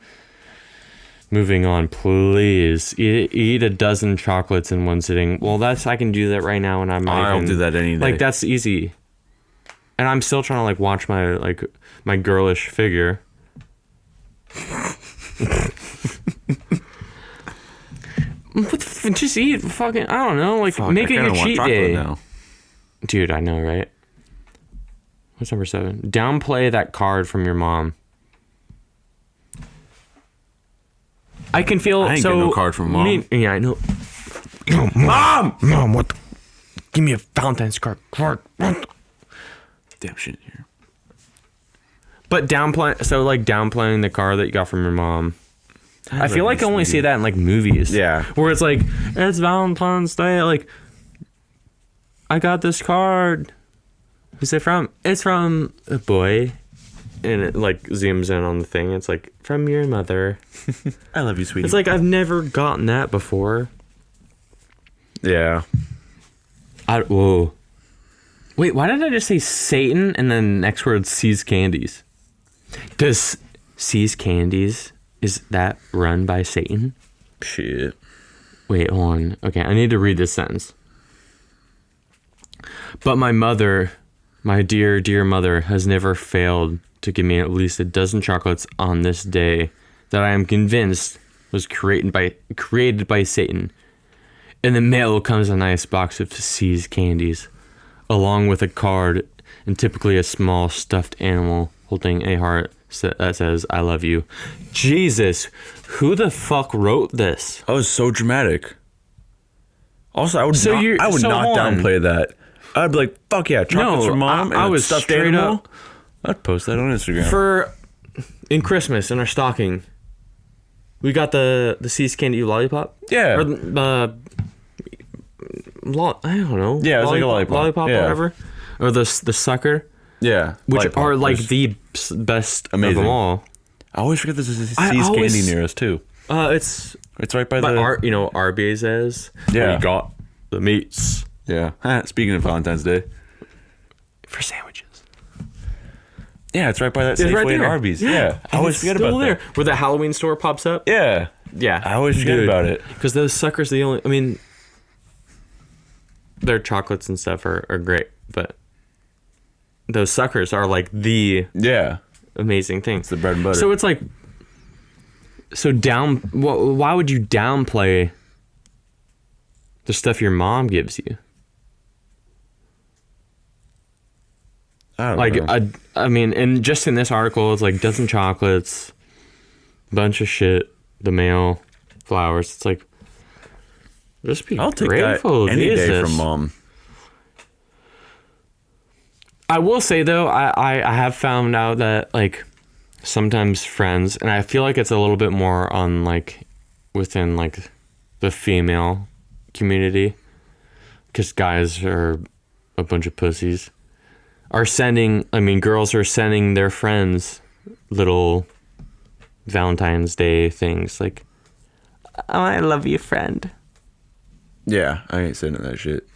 Moving on, please. Eat a dozen chocolates in one sitting. Well, I can do that right now, and I'll do that any day. Like, that's easy. And I'm still trying to like watch my girlish figure. Just eat fucking, I don't know, like make it your cheat day. Now. Dude, I know, right? What's number 7? Downplay that card from your mom. I can feel I ain't get no card from mom. Yeah, I know. Mom, what? Give me a Valentine's card. Damn shit here. But downplaying the card that you got from your mom. I feel like I only see that in like movies. Yeah. Where it's like, it's Valentine's Day. Like, I got this card. Who's it from? It's from a boy. And it like zooms in on the thing. It's like, from your mother. I love you, sweetie. It's like, I've never gotten that before. Yeah. Whoa. Wait, why did I just say Satan and then the next word Sees Candies? Does Sees Candies, is that run by Satan? Shit. Wait, hold on. Okay, I need to read this sentence. But my mother, my dear, dear mother, has never failed to give me at least a dozen chocolates on this day that I am convinced was created by Satan. In the mail comes a nice box of Sees Candies, along with a card and typically a small stuffed animal holding a heart that says, I love you. Jesus, who the fuck wrote this? That was so dramatic. Also, I would not hold on. downplay that. I'd be like, fuck yeah, chocolates from mom. I was stuffed straight animal. up. I'd post that on Instagram. In Christmas, in our stocking, we got the Sees Candy lollipop. Yeah. Or I don't know. Yeah, it was like a lollipop. Lollipop, Yeah. whatever. Or the sucker. Yeah. Which lollipop are like was the best amazing. of them all. I always forget there's a Sees Candy near us too. It's right by the... Arby's is. Yeah. You got the meats. Yeah. Speaking of Valentine's Day. For sandwiches. Yeah, it's right by that It's Safeway right and there. Arby's. Yeah. I always forget about that. Where the Halloween store pops up. Yeah. Yeah. I always forget about it. Because those suckers, their chocolates and stuff are great, but those suckers are like the amazing thing. It's the bread and butter. So it's like, why would you downplay the stuff your mom gives you? I don't know. And just in this article, it's like dozen chocolates, bunch of shit, the mail, flowers. It's like, just be I'll take grateful. that any day Jesus. from mom. I will say though, I have found out that like sometimes friends, and I feel like it's a little bit more on like within like the female community, because guys are a bunch of pussies, girls are sending their friends little Valentine's Day things like, oh, I love you, friend. Yeah, I ain't sending that shit.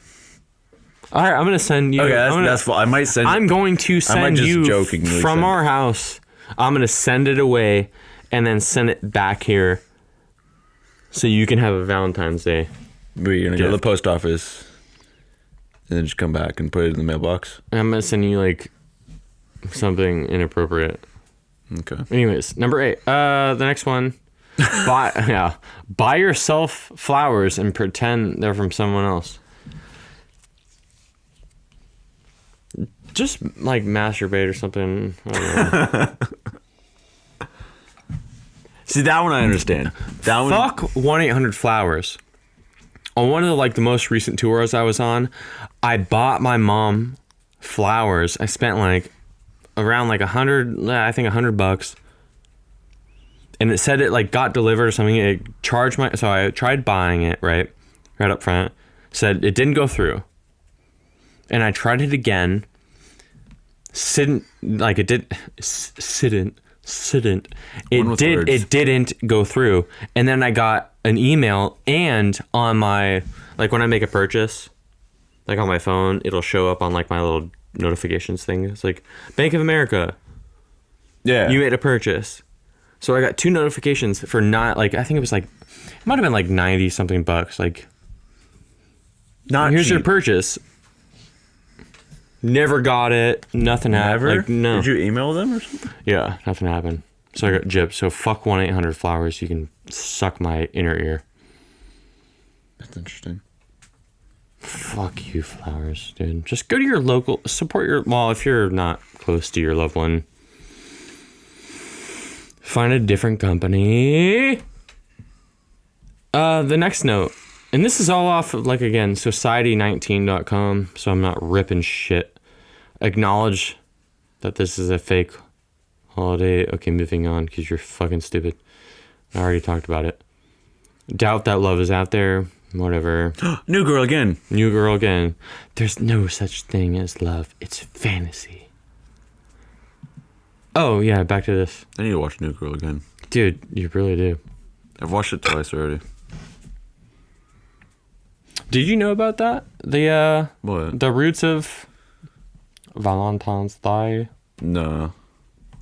All right, I'm gonna send you. Okay, that's I might send. I'm going to send you from our house. I'm gonna send it away, and then send it back here, so you can have a Valentine's Day. But you're gonna go to the post office, and then just come back and put it in the mailbox. And I'm gonna send you like something inappropriate. Okay. Anyways, number 8. The next one. Buy yourself flowers and pretend they're from someone else. Just like masturbate or something. I don't know. See, that one I understand. That one. Fuck 1-800-Flowers. On one of the most recent tours I was on, I bought my mom flowers. I spent around $100. And it said it got delivered or something. It charged so I tried buying it right up front. Said it didn't go through. And I tried it again. It didn't go through. And then I got an email, and on my when I make a purchase, on my phone, it'll show up on my little notifications thing. It's like Bank of America. Yeah. You made a purchase. So I got 2 notifications for not I think it was it might have been $90 something. Not here's cheap. your purchase. Never got it. Nothing happened. No. Did you email them or something? Yeah, nothing happened. So I got gypped. So fuck 1-800-Flowers. You can suck my inner ear. That's interesting. Fuck you, flowers, dude. Just go to your local, support your, if you're not close to your loved one, find a different company. The next note, and this is all off of again, society19.com, so I'm not ripping shit. Acknowledge that this is a fake holiday. Okay, moving on, because you're fucking stupid. I already talked about it. Doubt that love is out there. Whatever. New girl again. There's no such thing as love. It's fantasy. Oh, yeah, back to this. I need to watch New Girl again. Dude, you really do. I've watched it twice already. Did you know about that? What? The roots of Valentines Day? No.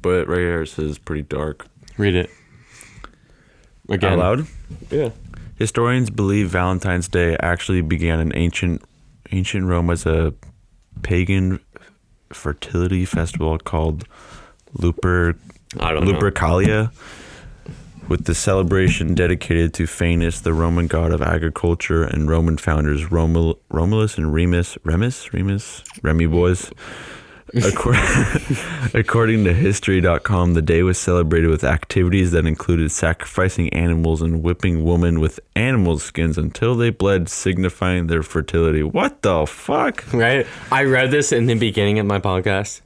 But right here it says pretty dark. Read it. Again. Out loud? Yeah. Historians believe Valentine's Day actually began in ancient Rome as a pagan fertility festival called Lupercalia, with the celebration dedicated to Phanes, the Roman god of agriculture, and Roman founders Romulus and Remus, Remy boys. According to History.com, the day was celebrated with activities that included sacrificing animals and whipping women with animal skins until they bled, signifying their fertility. What the fuck? Right? I read this in the beginning of my podcast,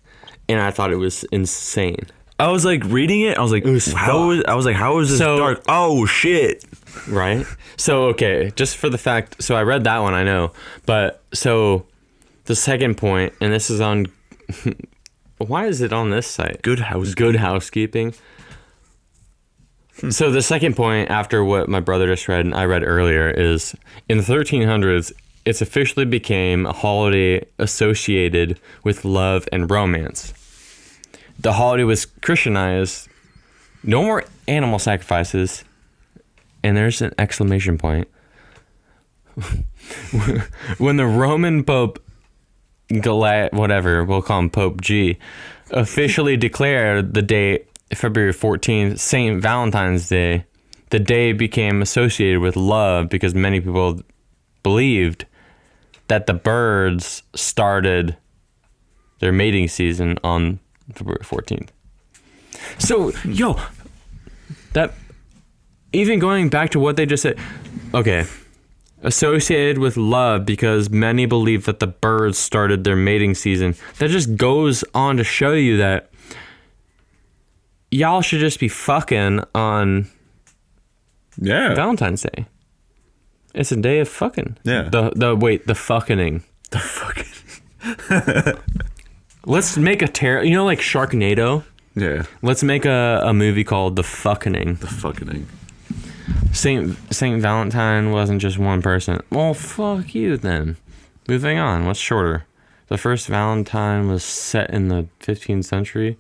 and I thought it was insane. I was reading it. I was like, how is this dark? Oh shit! Right? So okay, just for the fact. So I read that one, I know, but so the second point, and this is on. Why is it on this site? Good Housekeeping. So the second point after what my brother just read and I read earlier is in the 1300s, it officially became a holiday associated with love and romance. The holiday was Christianized. No more animal sacrifices. And there's an exclamation point. When the Roman Pope we'll call him Pope G, officially declared the date February 14th, St. Valentine's Day, the day became associated with love because many people believed that the birds started their mating season on February 14th. So, that, even going back to what they just said, okay, associated with love because many believe that the birds started their mating season. That just goes on to show you that y'all should just be fucking on Valentine's Day. It's a day of fucking. Yeah. The fucking. The fucking. Let's make a like Sharknado? Yeah. Let's make a movie called The Fucking. The fucking. Saint Valentine wasn't just one person. Well, fuck you then. Moving on. What's shorter? The first Valentine was set in the 15th century.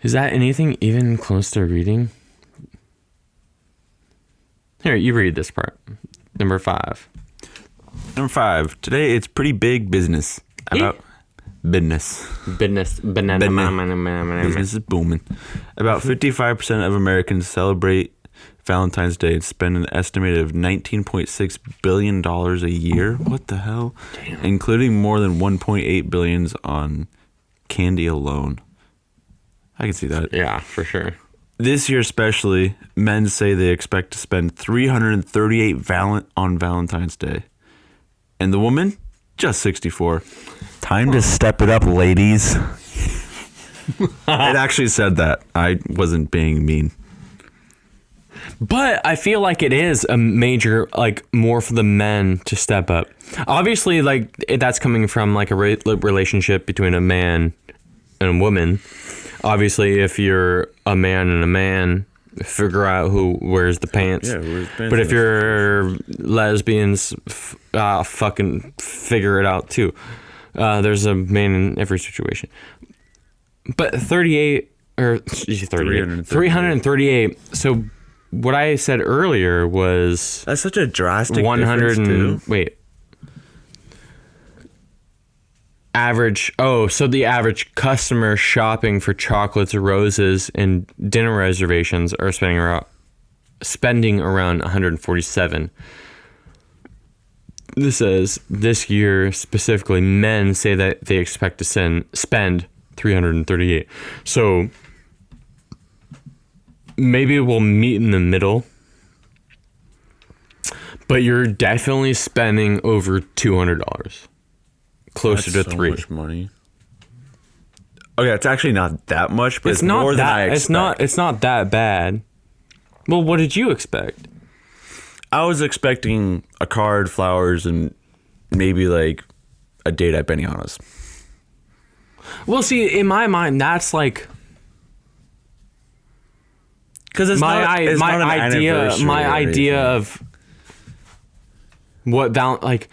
Is that anything even close to reading? Here, you read this part. Number 5. Number 5. Today it's pretty big business. About business. Business Business is booming. About 55% of Americans celebrate Valentine's Day and spend an estimated of $19.6 billion a year. What the hell? Damn. Including more than $1.8 billion on candy alone. I can see that. Yeah, for sure. This year especially, men say they expect to spend $338 on Valentine's Day. And the woman, just 64. Time to step it up, ladies. It actually said that. I wasn't being mean. But I feel like it is a major, like, more for the men to step up. Obviously, like, that's coming from, like, a relationship between a man and a woman. Obviously, if you're a man and a man, figure out who wears the pants. Yeah, where's the pants? But if you're lesbians, fucking figure it out, too. There's a man in every situation. But 338. So what I said earlier was that's such a drastic 100 difference, too. Wait. Average. Oh, so the average customer shopping for chocolates, roses, and dinner reservations are spending around 147. This says this year specifically, men say that they expect to spend 338. So maybe we'll meet in the middle, but you're definitely spending over $200. Closer That's to so 3. Much money. Okay, it's actually not that much, but it's not more than I that. expect. It's not that bad. Well, what did you expect? I was expecting a card, flowers, and maybe like a date at Benihana's. Well, see, in my mind, that's like Because it's my not an anniversary or idea anything. of what like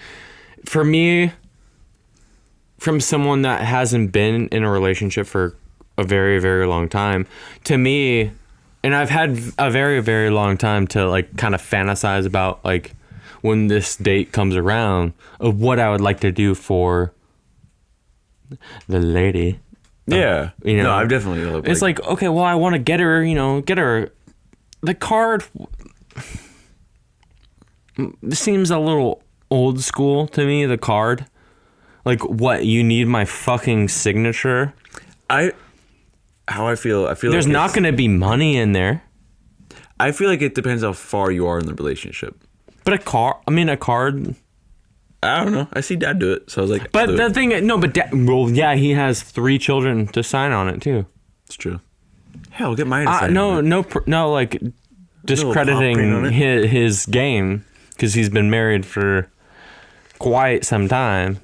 for me, from someone that hasn't been in a relationship for a very, very long time, to me, and I've had a very, very long time to like kind of fantasize about like when this date comes around of what I would like to do for the lady. Yeah, You know, no, I've definitely. It's like, okay, well, I want to get her the card. Seems a little old school to me, the card. Like, what, you need my fucking signature? how I feel. I feel There's like not going to be money in there. I feel like it depends how far you are in the relationship. But a card. I don't know. I see Dad do it, so I was like. But do the it. thing, no, but well, yeah, he has 3 children to sign on it too. It's true. Hell, get mine. To sign No, on it. no, like print on discrediting it? his game because he's been married for quite some time.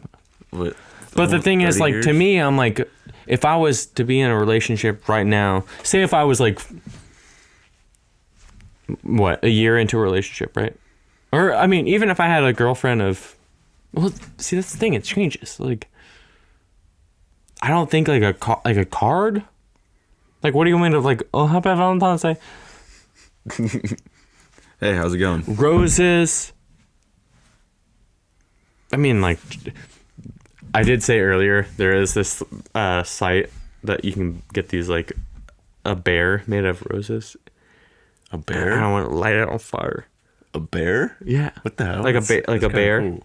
What, But the thing is, 30 like, years? to me, I'm like, if I was to be in a relationship right now, say if I was like, what, a year into a relationship, right? Or, I mean, even if I had a girlfriend of, well, see, that's the thing, it changes. Like, I don't think like a card. Like, what do you mean of like, oh, happy Valentine's Day? Hey, how's it going? Roses. I mean, like, I did say earlier, there is this site that you can get these, like, a bear made of roses. A bear? I don't want to light it on fire. A bear? Yeah. What the hell? Like a bear. Cool.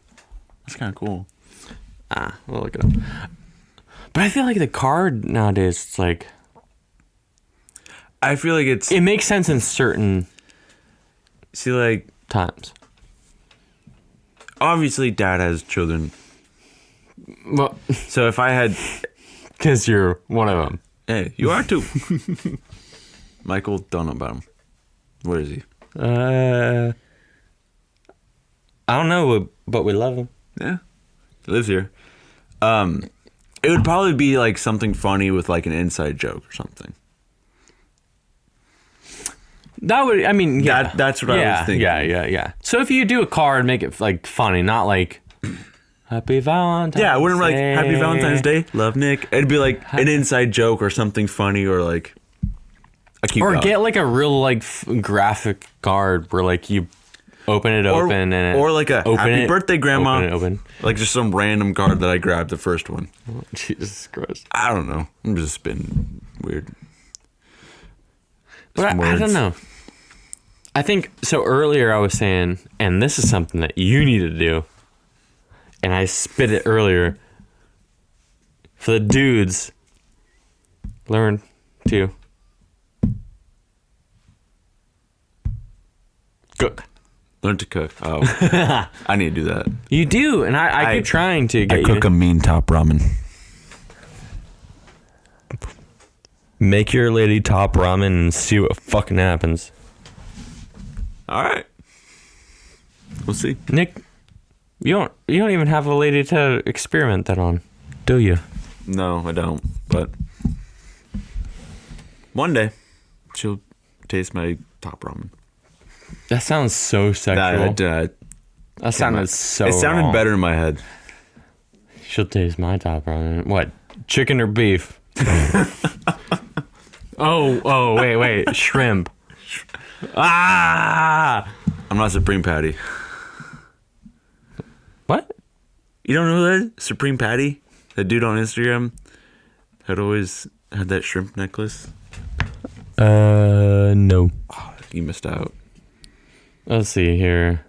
That's kind of cool. We'll look it up. But I feel like the card nowadays, it's like, I feel like it makes sense in certain see, like, times. obviously Dad has children. Well, So if I had, because you're one of them. hey, you are too. Michael, don't know about him. Where is he? I don't know, but we love him. Yeah, he lives here. It would probably be like something funny with like an inside joke or something. That would, I mean, yeah. That's what I was thinking. Yeah. So if you do a card, make it like funny, not like Happy Valentine's. Yeah, I wouldn't like Day. Happy Valentine's Day, love Nick. It'd be like an inside joke or something funny or like a cute. Or dog. get like a real like graphic card where like you open it open and or like a happy birthday grandma. Open. Like just some random card that I grabbed the first one. Oh, Jesus Christ. I don't know. I'm just being weird. But I don't know. I think so. Earlier I was saying, and this is something that you need to do, and I spit it earlier. For the dudes, learn to cook. Learn to cook. Oh, I need to do that. You do, and I keep trying to get I cook you. a mean top ramen. Make your lady top ramen and see what fucking happens. All right, we'll see. Nick, you don't even have a lady to experiment that on, do you? No, I don't. But one day, she'll taste my top ramen. That sounds so sexual. That sounded so. It sounded wrong. better in my head. She'll taste my top ramen. What? Chicken or beef? Oh, wait. Shrimp. Ah! I'm not Supreme Patty. What? You don't know who that is? Supreme Patty? That dude on Instagram had always had that shrimp necklace. No. Oh, you missed out. Let's see here.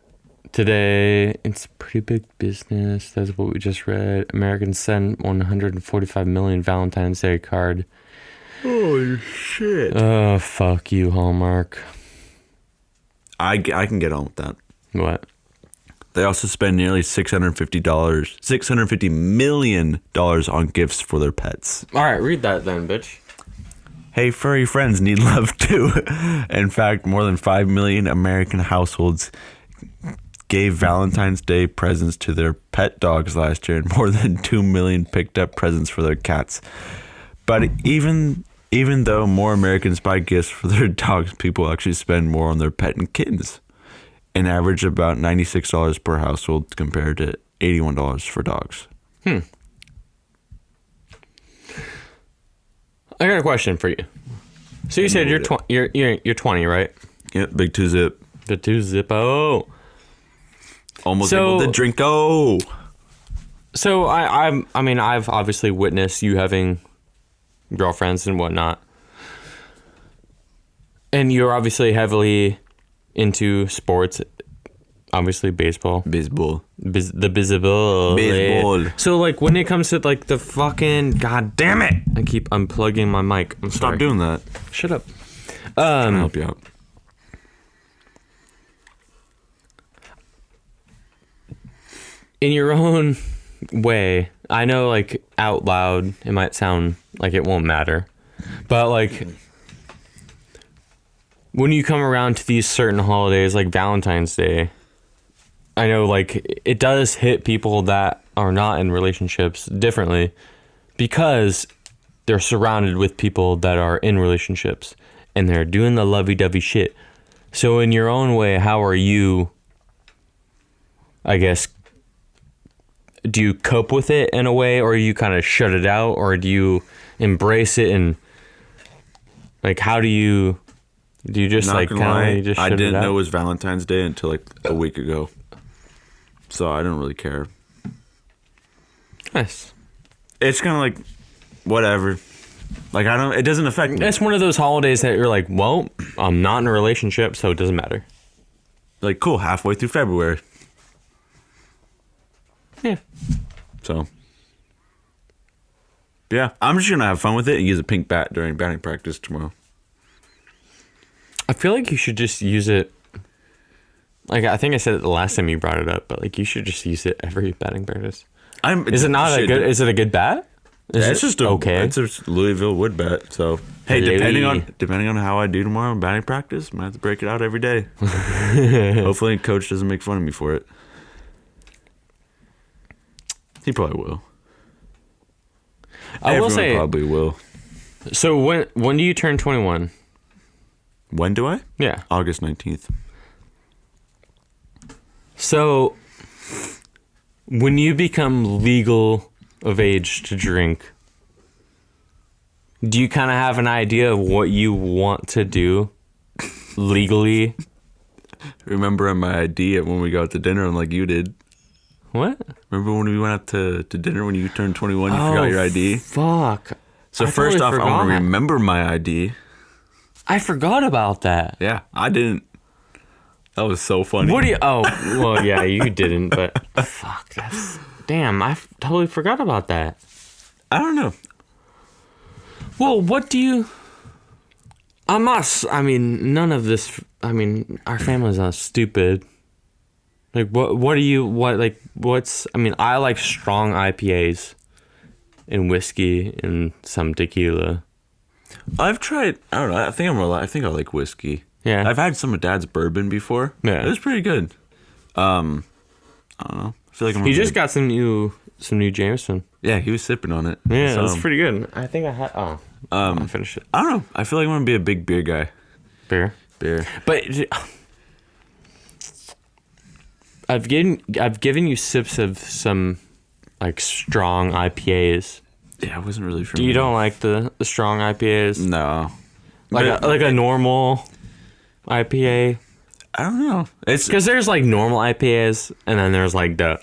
Today, it's pretty big business. That's what we just read. Americans send 145 million Valentine's Day card. Holy shit. Oh, fuck you, Hallmark. I can get on with that. What? They also spend nearly $650 million on gifts for their pets. All right, read that then, bitch. Hey, furry friends need love too. In fact, more than 5 million American households gave Valentine's Day presents to their pet dogs last year, and more than 2 million picked up presents for their cats. But even though more Americans buy gifts for their dogs, people actually spend more on their pet and kittens. An average about $96 per household compared to $81 for dogs. I got a question for you. So you said you're 20, right? Yep, big 2-zip. The 2-zippo. Almost able to drink. Oh, So I mean I've obviously witnessed you having girlfriends and whatnot, and you're obviously heavily into sports. Obviously baseball. baseball. The baseball. Baseball. So like when it comes to like the fucking god damn it, I keep unplugging my mic. I'm sorry. Stop doing that. Shut up. I'll help you out. In your own way, I know like out loud it might sound like it won't matter, but like when you come around to these certain holidays like Valentine's Day, I know like it does hit people that are not in relationships differently because they're surrounded with people that are in relationships and they're doing the lovey-dovey shit. So in your own way, how are you, I guess, do you cope with it in a way, or you kind of shut it out, or do you embrace it? And like, how do you just Not like gonna lie, kind of just I shut didn't it out? know it was Valentine's Day until like a week ago, so I don't really care. Nice. It's kind of like whatever. Like I don't. It doesn't affect me. It's one of those holidays that you're like, well, I'm not in a relationship, so it doesn't matter. Like cool. Halfway through February. Yeah. So. Yeah, I'm just gonna have fun with it and use a pink bat during batting practice tomorrow. I feel like you should just use it. Like I think I said it the last time you brought it up, but like you should just use it every batting practice. Is it not a good? Is it a good bat? It's just okay. It's a Louisville wood bat. So hey, depending on how I do tomorrow in batting practice, I might have to break it out every day. Hopefully, coach doesn't make fun of me for it. He probably will. I will Everyone say probably will. So when do you turn 21? When do I? Yeah. August 19th. So, when you become legal of age to drink, do you kind of have an idea of what you want to do legally? Remember on my ID when we got to dinner and like you did. What? Remember when we went out to dinner when you turned 21, you forgot your ID? Fuck. So I first totally off, I want to forgot. remember my ID. I forgot about that. Yeah, I didn't. That was so funny. What do you... Oh, well, yeah, you didn't, but... Fuck, that's... Damn, I totally forgot about that. I don't know. Well, what do you... I'm not... I mean, none of this... I mean, our family's not stupid. Like, what do you... What, like, what's... I mean, I like strong IPAs and whiskey and some tequila. I've tried. I don't know. I think I like whiskey. Yeah. I've had some of Dad's bourbon before. Yeah. It was pretty good. I don't know. I feel like I'm. You just got some new Jameson. Yeah, he was sipping on it. Yeah, So, that's pretty good. I think I had... Oh, I finished it. I don't know. I feel like I'm gonna be a big beer guy. Beer. But I've given you sips of some like strong IPAs. Yeah, I wasn't really for You me. don't like the strong IPAs? No. Like a normal IPA? I don't know. It's Because there's like normal IPAs and then there's like the...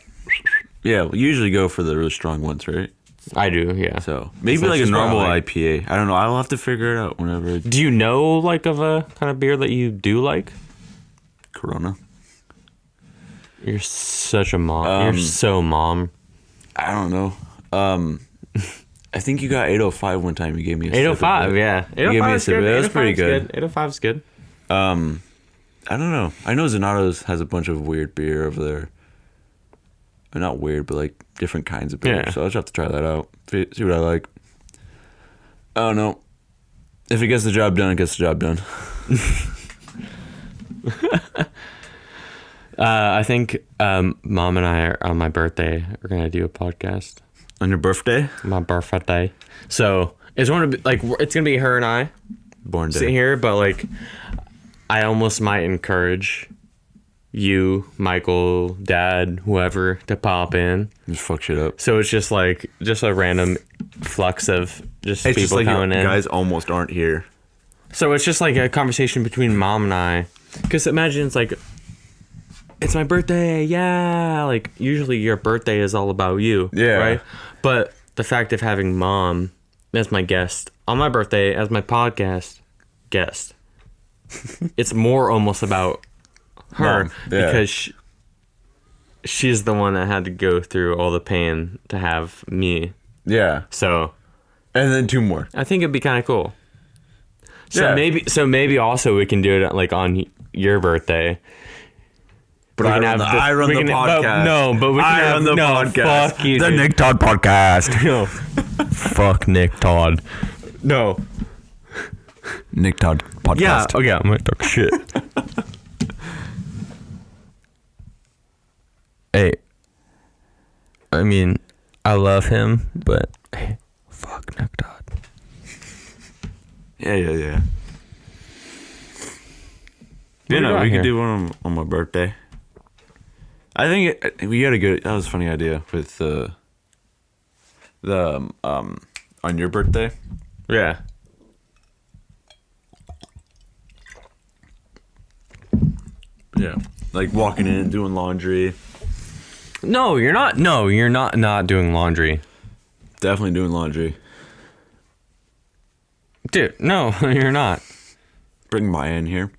yeah. We usually go for the really strong ones, right? I do, yeah. So maybe So like a it's just normal probably- IPA. I don't know. I'll have to figure it out whenever. Do you know like of a kind of beer that you do like? Corona. You're such a mom. You're so mom. I don't know. I think you got 805 one time. You gave me a sip of 805, it. yeah. You gave me a sip of it. That was pretty 805 's good. 805 is good. I don't know. I know Zanato's has a bunch of weird beer over there. Not weird, but like different kinds of beer. Yeah. So I'll just have to try that out. See what I like. I don't know. If it gets the job done, it gets the job done. I think Mom and I are on my birthday. We're gonna do a podcast. On your birthday? My birthday. So it's gonna be like it's gonna be her and I Born sitting day. here, but like I almost might encourage you, Michael, Dad, whoever to pop in. Just fuck shit up. So it's just like a random flux of just It's people just like coming in. guys almost aren't here. So it's just like a conversation between Mom and I. Because imagine it's like, it's my birthday, yeah. Like, usually your birthday is all about you, Yeah. right? But the fact of having Mom as my guest on my birthday, as my podcast guest, it's more almost about her. Mom, yeah. Because she's the one that had to go through all the pain to have me. Yeah. So And then two more. I think it'd be kind of cool. So Yeah. maybe also we can do it like on your birthday. But We I can run, have the, the- I run we the can- podcast. but we can I have run the no, podcast. Fuck you, The dude. Nick Todd podcast. No, Fuck Nick Todd. no. Nick Todd podcast. Yeah. Okay. I'm gonna talk shit. Hey, I mean, I love him, but hey, fuck Nick Todd. Yeah. What do You know, you got we here? could do one on my birthday. I think we got a good. That was a funny idea with the on your birthday. Yeah. Yeah, like walking in and doing laundry. No, you're not. No, you're not doing laundry, Definitely doing laundry. dude. No, you're not. Bring Maya in here.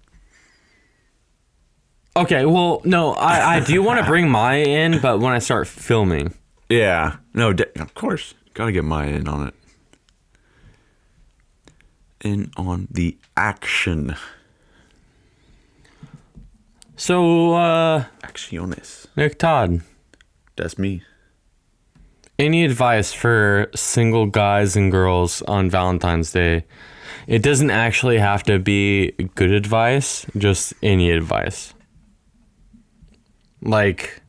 Okay. Well, no, I do want to bring Maya in, but when I start filming. Yeah. No, of course. Gotta get Maya in on it. In on the action. So, Acciones. Nick Todd, That's me. any advice for single guys and girls on Valentine's Day? It doesn't actually have to be good advice, just any advice. Like,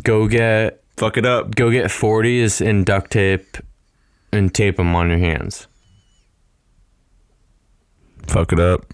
go get Fuck it up. 40s and duct tape and tape them on your hands. fuck it up.